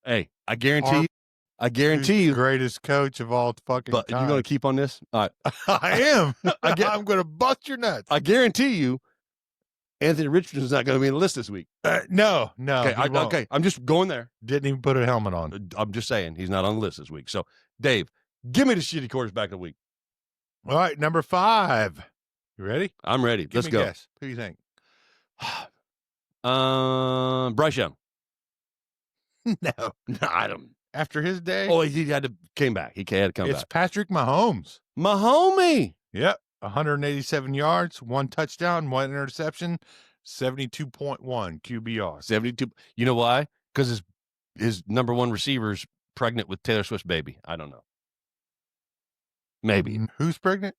hey, I guarantee you, greatest coach of all fucking time. But you're going to keep on this? All right. I am. I'm going to bust your nuts. I guarantee you, Anthony Richardson's not going to be in the list this week. No. Okay, I'm just going there. Didn't even put a helmet on. I'm just saying he's not on the list this week. So, Dave, give me the shitty quarterback of the week. All right, number 5. You ready? I'm ready. Let's go. Guess. Who do you think? Bryce Young. No, I don't. After his day? Oh, he came back. He had to come back. It's Patrick Mahomes. Mahomie. Yep. 187 yards, 1 touchdown, 1 interception, 72.1 QBR. 72. You know why? Because his number one receiver's pregnant with Taylor Swift's baby. I don't know. Maybe. Who's pregnant?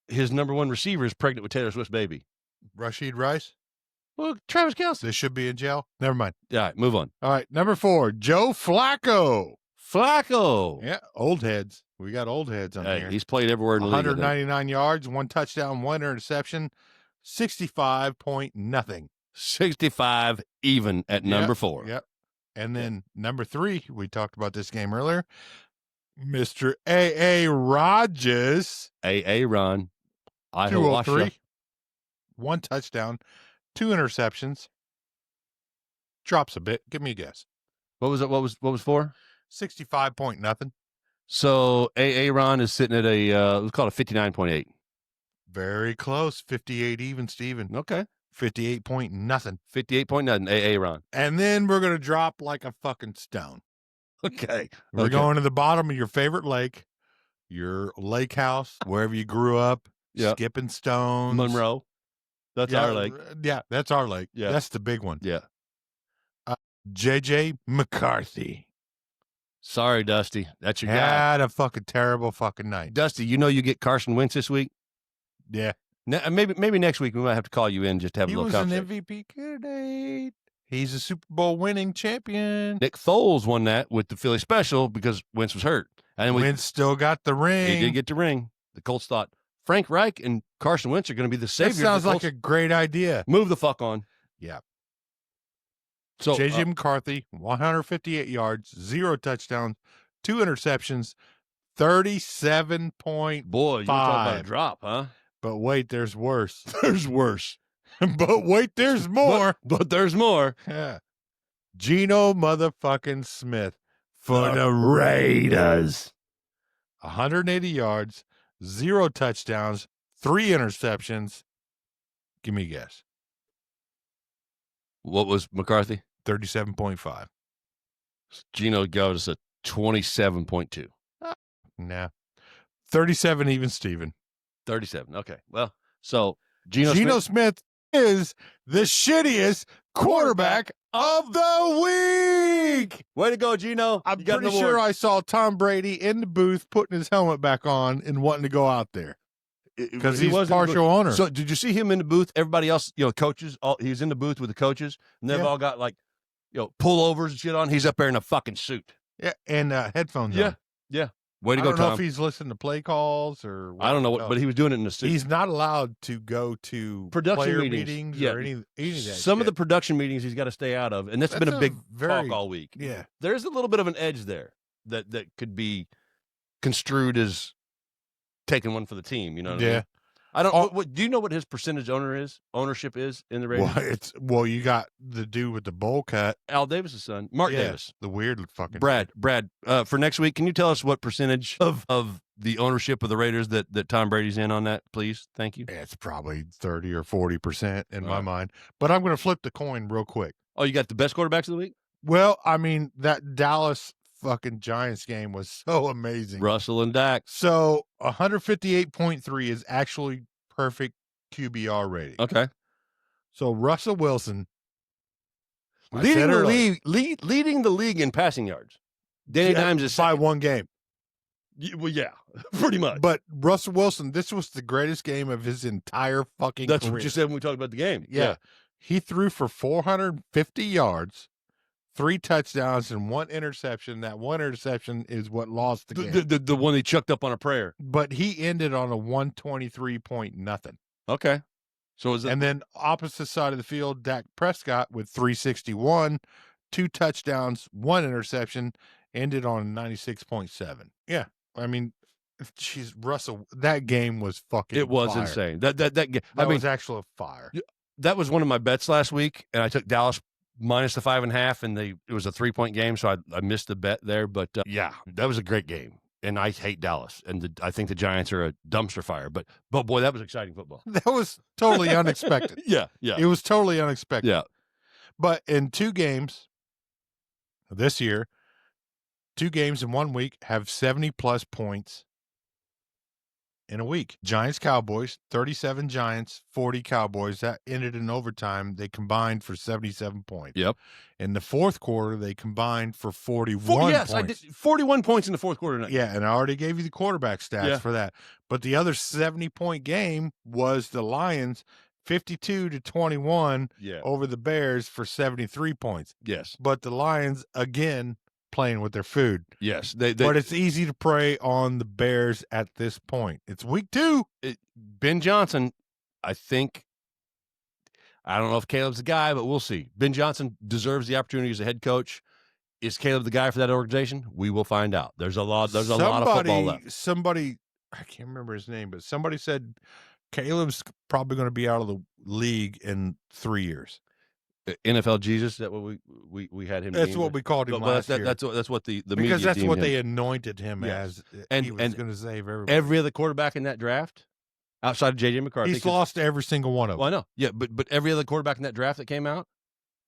His number one receiver is pregnant with Taylor Swift's baby. Rashid Rice? Well, Travis Kelce. They should be in jail. Never mind. All right, move on. All right, number 4, Joe Flacco. Flacco. Yeah, old heads. We got old heads on here. He's played everywhere in the league. 199 yards, 1 touchdown, 1 interception, 65 point nothing. 65 even at number 4. Yep. And then number 3, we talked about this game earlier, Mr. A.A. Rodgers. A.A. Ron. 203. 1 touchdown, 2 interceptions. Drops a bit. Give me a guess. What was it? What was 4? 65 point nothing. So A.A. Ron is sitting at let's call it 59.8. Very close. 58 even, Steven. Okay. 58 point nothing. 58 point nothing. AA Ron. And then we're going to drop like a fucking stone. Okay. We're going to the bottom of your favorite lake, your lake house, wherever you grew up, skipping stones. Monroe. That's our lake. Yeah, that's our lake. Yeah. That's the big one. Yeah. JJ McCarthy. Sorry, Dusty. That's your guy. Had a fucking terrible fucking night. Dusty, you get Carson Wentz this week? Yeah. Maybe next week we might have to call you in just to have a little conversation. He was an MVP candidate. He's a Super Bowl winning champion. Nick Foles won that with the Philly special because Wentz was hurt. And Wentz still got the ring. He did get the ring. The Colts thought Frank Reich and Carson Wentz are going to be the savior. That sounds like a great idea. Move the fuck on. Yeah. So JJ McCarthy, 158 yards, 0 touchdowns, 2 interceptions, 37.5. Boy, you talking about a drop, huh? But wait, there's worse. There's worse. But wait, there's more. But there's more. Yeah. Geno motherfucking Smith for the Raiders. 180 yards, 0 touchdowns, 3 interceptions. Give me a guess. What was McCarthy? 37.5. Geno goes a 27.2. Nah. 37 even Steven. 37. Okay. Well, so Geno Smith is the shittiest quarterback of the week. Way to go, Geno. I'm pretty sure I saw Tom Brady in the booth putting his helmet back on and wanting to go out there. Because he's partial owner. So did you see him in the booth? Everybody else, coaches, he's in the booth with the coaches, and they've all got pullovers and shit on. He's up there in a fucking suit. Yeah, and headphones on. Yeah. Way to go, Tom. I don't know if he's listening to play calls or what. I don't know, but he was doing it in a suit. He's not allowed to go to production meetings or any of that Some of the production meetings he's got to stay out of, and that's been a big talk all week. Yeah. There's a little bit of an edge there that could be construed as taking one for the team, you know what I mean? I don't. Do you know what his percentage ownership is in the Raiders? Well, you got the dude with the bowl cut, Al Davis' son, Mark Davis, the weird fucking Brad. For next week, can you tell us what percentage of the ownership of the Raiders that Tom Brady's in on that, please? Thank you. It's probably 30 or 40% in my mind, but I'm going to flip the coin real quick. Oh, you got the best quarterbacks of the week? Well, I mean that Dallas fucking Giants game was so amazing. Russell and Dak. So 158.3 is actually perfect QBR rating. Okay. So Russell Wilson leading the league in passing yards. Danny Dimes is by one game. Well, yeah, pretty much. But Russell Wilson, this was the greatest game of his entire fucking That's career. what you said when we talked about the game. Yeah. He threw for 450 yards. 3 touchdowns and 1 interception. That 1 interception is what lost the game. The one he chucked up on a prayer. But he ended on a 123 point nothing. Okay. So is it? And then opposite side of the field, Dak Prescott with 361, 2 touchdowns, 1 interception, ended on 96.7. Yeah. I mean, Russell, that game was fucking It was fire. insane. That game. That was actually fire. That was one of my bets last week, and I took Dallas minus the 5.5, and it was a 3-point game, so I missed the bet there. But that was a great game, and I hate Dallas, and I think the Giants are a dumpster fire. But boy, that was exciting football. That was totally unexpected. Yeah, it was totally unexpected. Yeah, but in 2 games this year, 2 games in 1 week have 70+ points in a week. Giants Cowboys, 37 Giants, 40 Cowboys. That ended in overtime. They combined for 77 points. Yep. In the fourth quarter, they combined for 41 points. I did 41 points in the fourth quarter. Yeah, and I already gave you the quarterback stats for that. But the other 70-point game was the Lions, 52-21 over the Bears for 73 points. Yes. But the Lions, again, playing with their food. Yes. But it's easy to prey on the Bears at this point. It's week 2. Ben Johnson, I don't know if Caleb's the guy, but we'll see. Ben Johnson deserves the opportunity as a head coach. Is Caleb the guy for that organization? We will find out. There's a lot of football left. Somebody, I can't remember his name, but somebody said Caleb's probably going to be out of the league in 3 years. NFL Jesus, is that what we had him? That's what we called him last year. That's what the media because that's what him. they anointed him as. And he was going to save everybody. Every other quarterback in that draft, outside of J.J. McCarthy. He's lost every single one of them. Well, I know. Yeah, but every other quarterback in that draft that came out,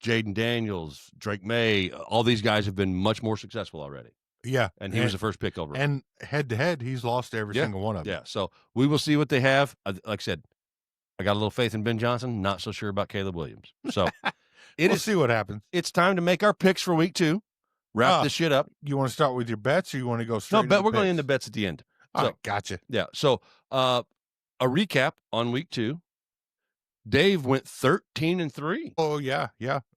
Jaden Daniels, Drake May, all these guys have been much more successful already. Yeah. And he was the first pick overall. And head-to-head, he's lost every single one of them. Yeah, so we will see what they have. Like I said, I got a little faith in Ben Johnson. Not so sure about Caleb Williams. So we'll see what happens. It's time to make our picks for week 2. Wrap this shit up. You want to start with your bets, or you want to go straight? No, we're going into bets at the end. All right, gotcha. Yeah. So a recap on week 2. Dave went 13-3. Oh yeah.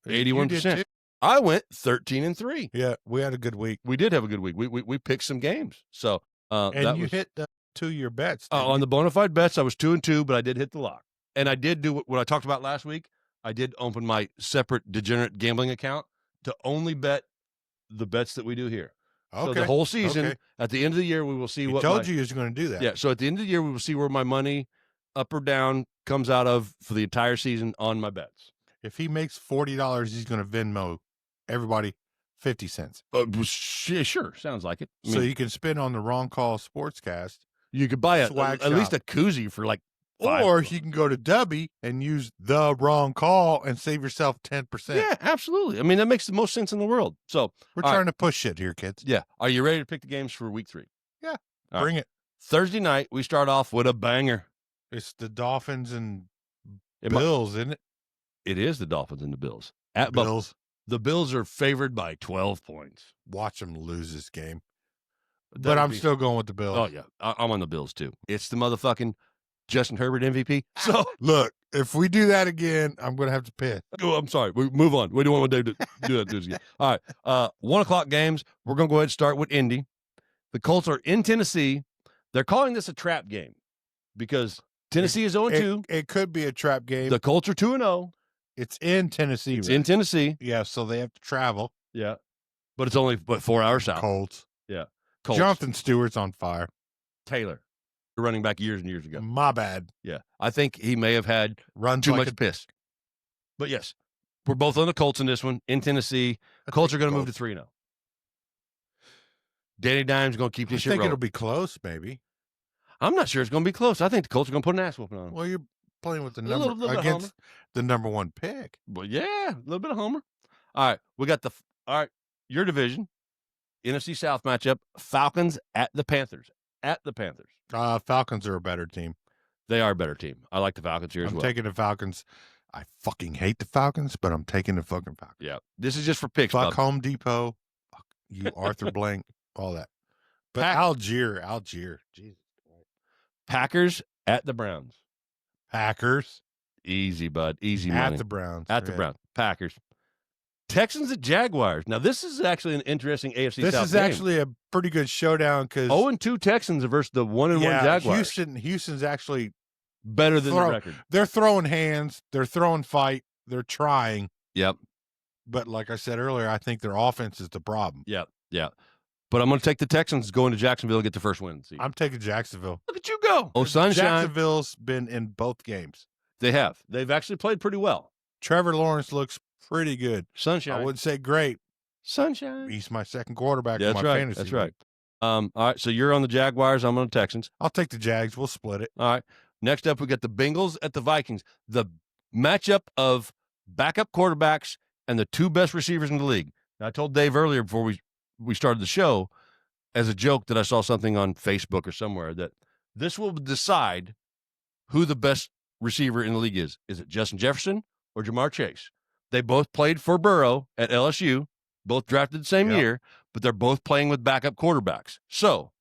81%. I went 13-3. Yeah, we had a good week. We did have a good week. We picked some games. So and you hit 2 of your bets. On the bona fide bets, I was 2-2, but I did hit the lock. And I did do what I talked about last week. I did open my separate degenerate gambling account to only bet the bets that we do here. Okay. So the whole season, at the end of the year, we will see what. Told you he was going to do that. Yeah. So at the end of the year, we will see where my money, up or down, comes out of for the entire season on my bets. If he makes $40, he's going to Venmo everybody 50 cents. Sure. Sounds like it. So you can spend on the Wrong Call Sportscast. You could buy at least a koozie for like $5. Or you can go to Dubby and use the Wrong Call and save yourself 10%. Yeah, absolutely. I mean, that makes the most sense in the world. So we're trying to push shit here, kids. Yeah. Are you ready to pick the games for week 3? Yeah. Bring it. Thursday night, we start off with a banger. It's the Dolphins and Bills, isn't it? It is the Dolphins and the Bills. At Bills. The Bills are favored by 12 points. Watch them lose this game. But I'm still going with the Bills. Oh, yeah. I'm on the Bills, too. It's the motherfucking Justin Herbert MVP. So look, if we do that again, I'm going to have to piss. Oh, I'm sorry. We move on. We don't want Dave to do that to us again. All right. 1 o'clock games. We're going to go ahead and start with Indy. The Colts are in Tennessee. They're calling this a trap game because Tennessee is 0-2. It could be a trap game. The Colts are 2-0. It's in Tennessee. It's in Tennessee. Yeah, so they have to travel. Yeah. But it's only 4 hours south. Colts. Yeah. Colts. Jonathan Stewart's on fire. Taylor, running back years and years ago. My bad. Yeah. I think he may have had Runs too like much piss. But yes, we're both on the Colts in this one, in Tennessee. Colts are going to move to 3-0. Danny Dimes going to keep this shit rolling. I think it'll be close, maybe. I'm not sure it's going to be close. I think the Colts are going to put an ass whooping on them. Well, you're playing with the number against the number 1 pick. Well, yeah, a little bit of homer. All right, we got your division, NFC South matchup, Falcons at the Panthers. At the Panthers. Falcons are a better team. They are a better team. I like the Falcons here as well. I'm taking the Falcons. I fucking hate the Falcons, but I'm taking the fucking Falcons. Yeah, this is just for picks. Fuck Home Depot. Fuck you, Arthur Blank, all that. But Algier. Jesus. Packers at the Browns. Packers. Easy, bud. Easy money. At the Browns. At the Browns. Packers. Texans at Jaguars. Now, this is actually an interesting AFC South game. This is actually a pretty good showdown because 0-2 Texans versus the 1-1 Jaguars. Houston's actually better than the record. They're throwing hands. They're throwing fight. They're trying. Yep. But like I said earlier, I think their offense is the problem. Yep. But I'm going to take the Texans going to Jacksonville to get the first win. I'm taking Jacksonville. Look at you go. Oh, sunshine. Jacksonville's been in both games. They have. They've actually played pretty well. Trevor Lawrence looks pretty good. Sunshine. I wouldn't say great. Sunshine. He's my second quarterback in my fantasy. That's right. All right, so you're on the Jaguars. I'm on the Texans. I'll take the Jags. We'll split it. All right. Next up, we got the Bengals at the Vikings. The matchup of backup quarterbacks and the 2 best receivers in the league. Now, I told Dave earlier before we started the show, as a joke that I saw something on Facebook or somewhere, that this will decide who the best receiver in the league is. Is it Justin Jefferson or Jamar Chase? They both played for Burrow at LSU, both drafted the same year, but they're both playing with backup quarterbacks. So,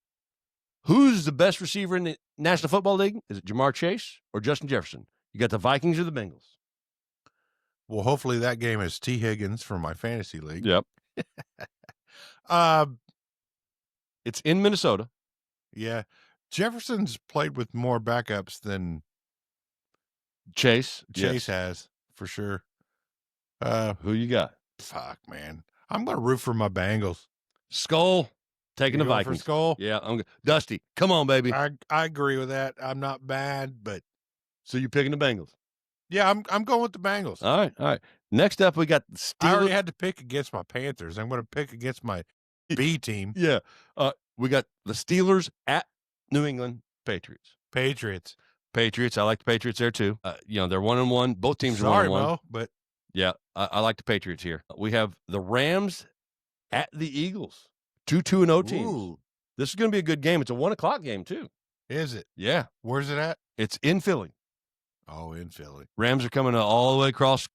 who's the best receiver in the National Football League? Is it Jamar Chase or Justin Jefferson? You got the Vikings or the Bengals? Well, hopefully that game is T. Higgins for my fantasy league. Yep. It's in Minnesota. Yeah. Jefferson's played with more backups than Chase has, for sure. Who you got? Fuck, man. I'm going to root for my Bengals. Skull. Taking the Vikings. For Skull? Yeah. Dusty, come on, baby. I agree with that. I'm not bad, but. So you're picking the Bengals? Yeah, I'm going with the Bengals. All right. Next up, we got the Steelers. I already had to pick against my Panthers. I'm going to pick against my B team. Yeah. We got the Steelers at New England Patriots. Patriots. I like the Patriots there too. They're 1-1. Both teams are 1-1. Sorry, Mo, but yeah, I like the Patriots here. We have the Rams at the Eagles. 2-2-0 teams. Ooh, This is going to be a good game. It's a 1:00 game too. is it? Yeah, Where's it at? it's in Philly. Oh, in Philly. Rams are coming all the way cross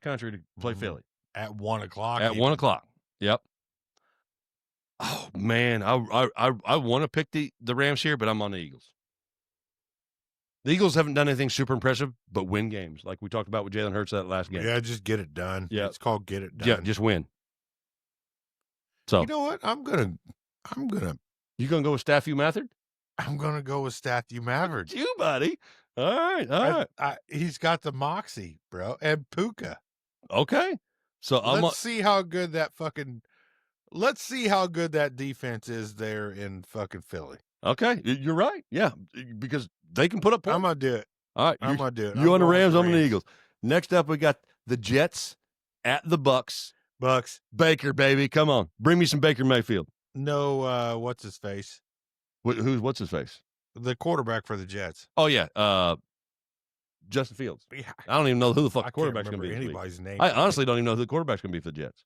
country to play Philly At 1:00. at 1:00. Yep. Oh man, I want to pick the Rams here, but I'm on the Eagles. The Eagles haven't done anything super impressive, but win games, like we talked about with Jalen Hurts that last game. Yeah, just get it done. Yeah. It's called get it done. Yeah, just win. So you know what? I'm gonna you gonna go with Stafford Mathard? I'm gonna go with Stathu Maverick. You, buddy. All right. He's got the moxie, bro, and Puka. Okay. So Let's see how good that defense is there in fucking Philly. okay. You're right. Yeah, because they can put up points. I'm gonna do it. All right, I'm gonna do it. You on the going Rams? with I'm on the Eagles. Next up, we got the Jets at the Bucks. Bucks. Baker, baby, come on, bring me some Baker Mayfield. No, what's his face? What's his face? The quarterback for the Jets. Oh yeah, Justin Fields. Yeah, I don't even know who the fuck I the can't quarterback's going to remember be. anybody's name. I honestly don't even know who the quarterback's going to be for the Jets.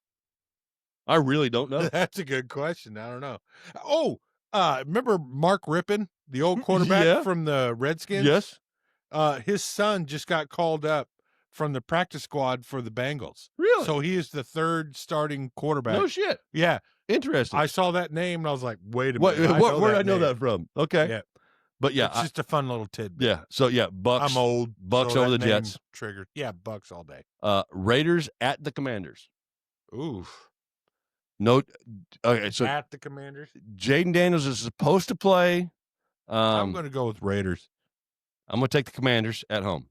I really don't know. That's a good question. I don't know. Oh, remember Mark Rippon, the old quarterback from the Redskins? Yes. His son just got called up from the practice squad for the Bengals. Really? So he is the third starting quarterback. No shit. Yeah. Interesting. I saw that name and I was like, wait a minute. Where did I know that from? Okay. Yeah. But yeah, It's just a fun little tidbit. yeah. So yeah, Bucks. I'm old. Bucks so over that the name Jets. Triggered. Yeah, Bucks all day. Raiders at the Commanders. Oof. No. Okay. So At the Commanders? Jaden Daniels is supposed to play. I'm going to go with Raiders. I'm going to take the Commanders at home.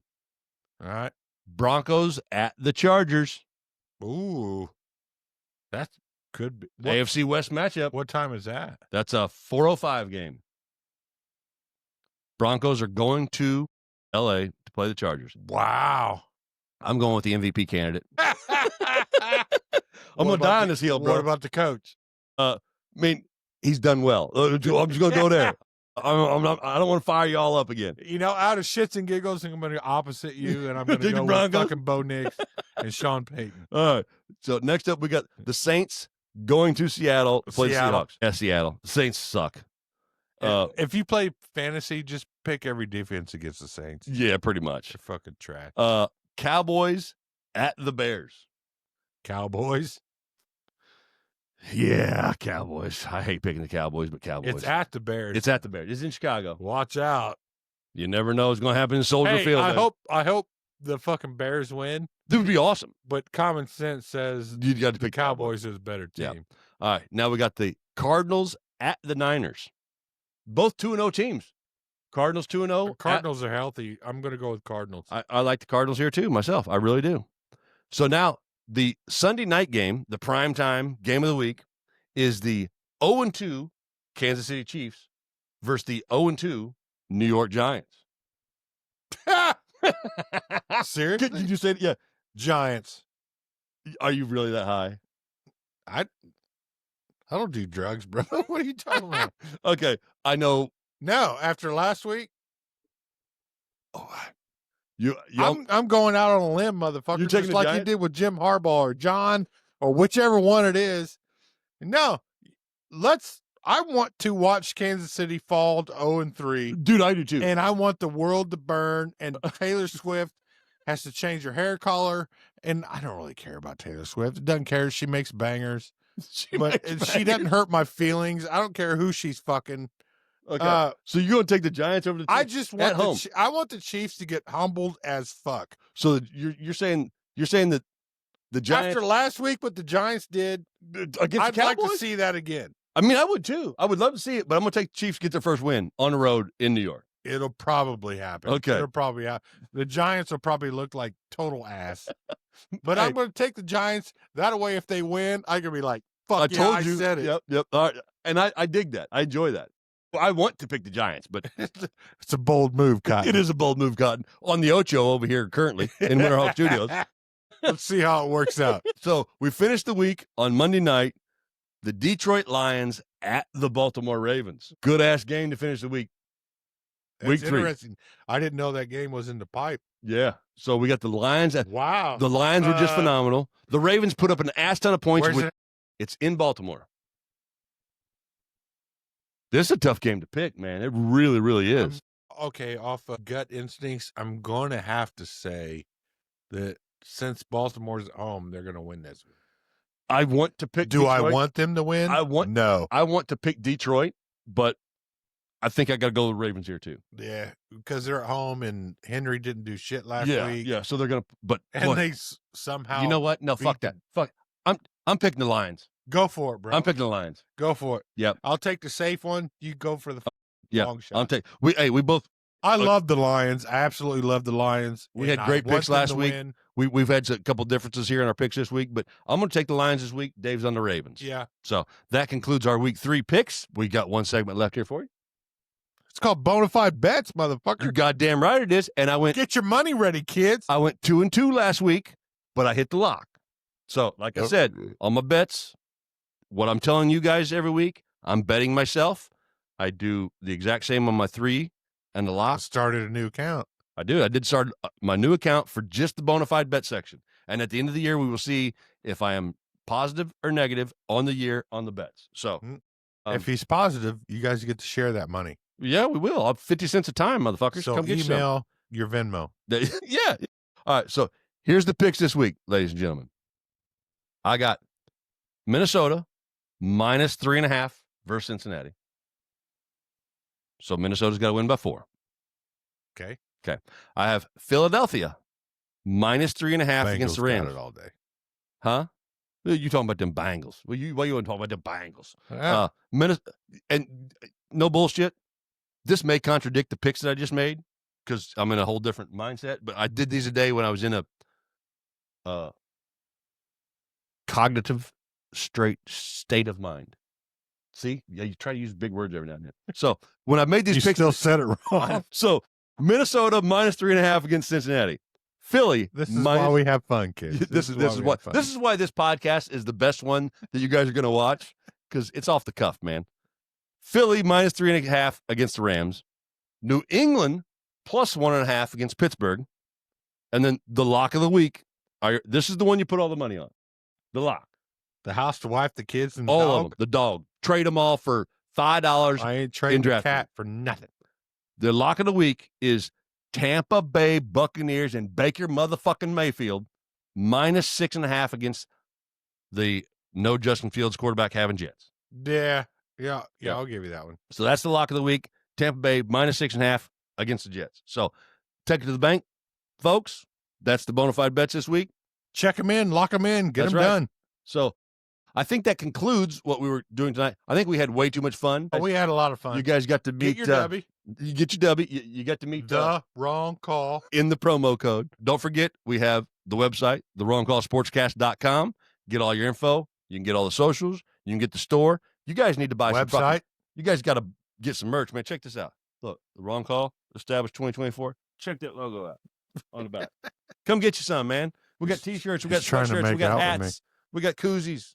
All right. Broncos at the Chargers. Ooh. That could be. AFC West matchup. What time is that? That's a 4:05 game. Broncos are going to L.A. to play the Chargers. Wow. I'm going with the MVP candidate. I'm going to die on this hill, bro. What about the coach? I mean, he's done well. I'm just going to go there. I don't want to fire you all up again. You know, out of shits and giggles, I'm going to opposite you, and I'm going to Take the go with Broncos? fucking Bo Nix and Sean Payton. All right. So next up, we got the Saints going to Seattle to play the Seattle. Seahawks. Yeah, Seattle. The Saints suck. If you play fantasy, just pick every defense against the Saints. Yeah, pretty much. They're fucking trash. Cowboys at the Bears. Cowboys. Yeah, Cowboys. I hate picking the Cowboys, but Cowboys. It's at the Bears. It's at the Bears. It's in Chicago. Watch out. You never know what's going to happen in Soldier Hey, Field. I hope the fucking Bears win, That would be awesome. but common sense says You got to the pick Cowboys is a better Yeah. team. All right. Now we got the Cardinals at the Niners. Both 2-0 teams. Cardinals 2-0. The Cardinals are healthy. I'm going to go with Cardinals. I like the Cardinals here too, myself. I really do. So now the Sunday night game, the primetime game of the week, is the 0-2 Kansas City Chiefs versus the 0-2 New York Giants. Seriously? Did you say it? Yeah. Giants. Are you really that high? I don't do drugs, bro. What are you talking about? Okay. I know. No, after last week, Oh, you I'm going out on a limb, motherfucker. You're taking just the like you Giants? did with Jim Harbaugh or John or whichever one it is. No, I want to watch Kansas City fall to 0-3, dude, I do too. and I want the world to burn. And Taylor Swift has to change her hair color. And I don't really care about Taylor Swift. It doesn't care. She makes bangers, but she doesn't hurt my feelings. I don't care who she's fucking. Okay. So you're going to take the Giants over the Chiefs? I just want at home. I want the Chiefs to get humbled as fuck. So you're saying that the Giants After last week, what the Giants did, against I'd the like Cowboys? to see that again. I mean, I would too. I would love to see it, but I'm going to take the Chiefs to get their first win on the road in New York. It'll probably happen. Okay. It'll probably happen. The Giants will probably look like total ass. But Hey. I'm going to take the Giants. That way, if they win, I can be like, fuck I told I you. said it. Yep. All right. And I dig that. I enjoy that. Well, I want to pick the Giants, but It's a bold move, Cotton. it is a bold move, Cotton, on the Ocho over here currently in Winterhawk Studios. Let's see how it works out. So we finished the week on Monday night. The Detroit Lions at the Baltimore Ravens. Good ass game to finish the week. Week 3. Interesting. I didn't know that game was in the pipe. Yeah. So we got the Lions. Wow. The Lions were just phenomenal. The Ravens put up an ass ton of points. Where's it? It's in Baltimore. This is a tough game to pick, man. It really, really is. Okay, off of gut instincts, I'm going to have to say that since Baltimore's at home, they're going to win this. I want to pick Do Detroit. I want them to win? No. I want to pick Detroit, but I think I got to go with Ravens here too. Yeah, because they're at home and Henry didn't do shit last week. Yeah, so they're going to but they somehow you know what? No, fuck that. Fuck. I'm picking the Lions. Go for it, bro. I'm picking the Lions. Go for it. Yep. I'll take the safe one. You go for the long shot. We both I love the Lions. I absolutely love the Lions. We had great picks last week. We've had a couple differences here in our picks this week, but I'm going to take the Lions this week. Dave's on the Ravens. Yeah. So that concludes our week 3 picks. We got one segment left here for you. It's called Bonafide Bets, motherfucker. You're goddamn right it is. And I went. Get your money ready, kids. I went 2-2 last week, but I hit the lock. So, like I said, on my bets, what I'm telling you guys every week, I'm betting myself. I do the exact same on my 3 and the lock. I started a new account. I do. I did start my new account for just the Bonafide Bet section. And at the end of the year, we will see if I am positive or negative on the year on the bets. So, if he's positive, you guys get to share that money. Yeah, we will. I'll 50 cents a time, motherfuckers. So come get email your Venmo. Yeah. All right. So here's the picks this week, ladies and gentlemen. I got Minnesota minus 3.5 versus Cincinnati. So Minnesota's got to win by 4. Okay. I have Philadelphia minus 3.5 against the Rams. Got it all day. Huh? You talking about them Bengals? Why you want to talk about the Bengals? Yeah. And no bullshit. This may contradict the picks that I just made because I'm in a whole different mindset. But I did these today when I was in a cognitive state of mind. See? Yeah, you try to use big words every now and then. So when I made these picks, still said it wrong. So Minnesota minus 3.5 against Cincinnati. Philly. This is why we have fun, kids. This is why this podcast is the best one that you guys are going to watch because it's off the cuff, man. Philly minus 3.5 against the Rams. New England plus 1.5 against Pittsburgh. And then the lock of the week. This is the one you put all the money on. The lock. The house, the wife, the kids, and the all dog. of them. The dog. Trade them all for $5. I ain't trading the cat for nothing. The lock of the week is Tampa Bay Buccaneers and Baker motherfucking Mayfield minus 6.5 against the no Justin Fields quarterback having Jets. Yeah, I'll give you that one. So that's the lock of the week. Tampa Bay minus 6.5 against the Jets. So take it to the bank, folks. That's the Bonafide Bets this week. Check them in, lock them in, get them done. So I think that concludes what we were doing tonight. I think we had way too much fun. Oh, we had a lot of fun. You guys got to meet. Get your W. You get your W. You got to meet the wrong call in the promo code. Don't forget, we have the website, thewrongcallsportscast.com. Get all your info. You can get all the socials. You can get the store. You guys need to buy some website. You guys got to get some merch, man. Check this out. Look, the Wrong Call, established 2024. Check that logo out on the back. Come get you some, man. We got T-shirts. We got sweatshirts. We got hats. We got koozies.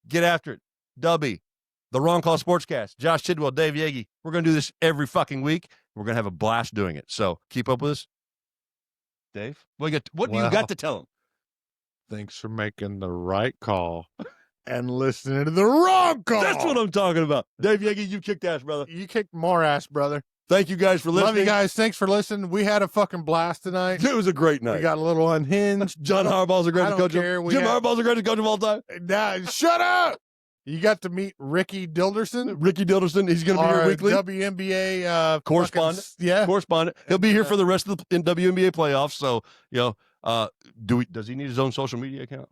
Get after it. Dubby. The Wrong Call Sportscast. Josh Tidwell, Dave Yagi. We're going to do this every fucking week. We're going to have a blast doing it. So keep up with us. Dave, what do you got to tell them? Thanks for making the right call and listening to the wrong call. That's what I'm talking about. Dave Yagi, you kicked ass, brother. You kicked more ass, brother. Thank you guys for listening. Love you guys. Thanks for listening. We had a fucking blast tonight. It was a great night. We got a little unhinged. John Harbaugh's the greatest coach. Jim Harbaugh's the greatest coach of all time. Nah, shut up. You got to meet Rickey Dilderson. He's going to be here weekly. WNBA correspondent. Correspondent. He'll be here for the rest of the WNBA playoffs. So, does he need his own social media account?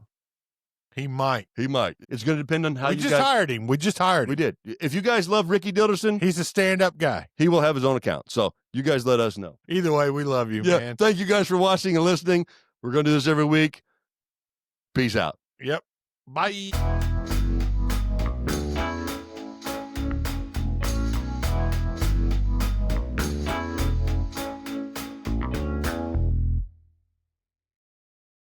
He might. It's going to depend on how we hired him. We just hired him. We did. If you guys love Rickey Dilderson, he's a stand-up guy. He will have his own account. So you guys let us know. Either way, we love you, man. Thank you guys for watching and listening. We're going to do this every week. Peace out. Yep. Bye.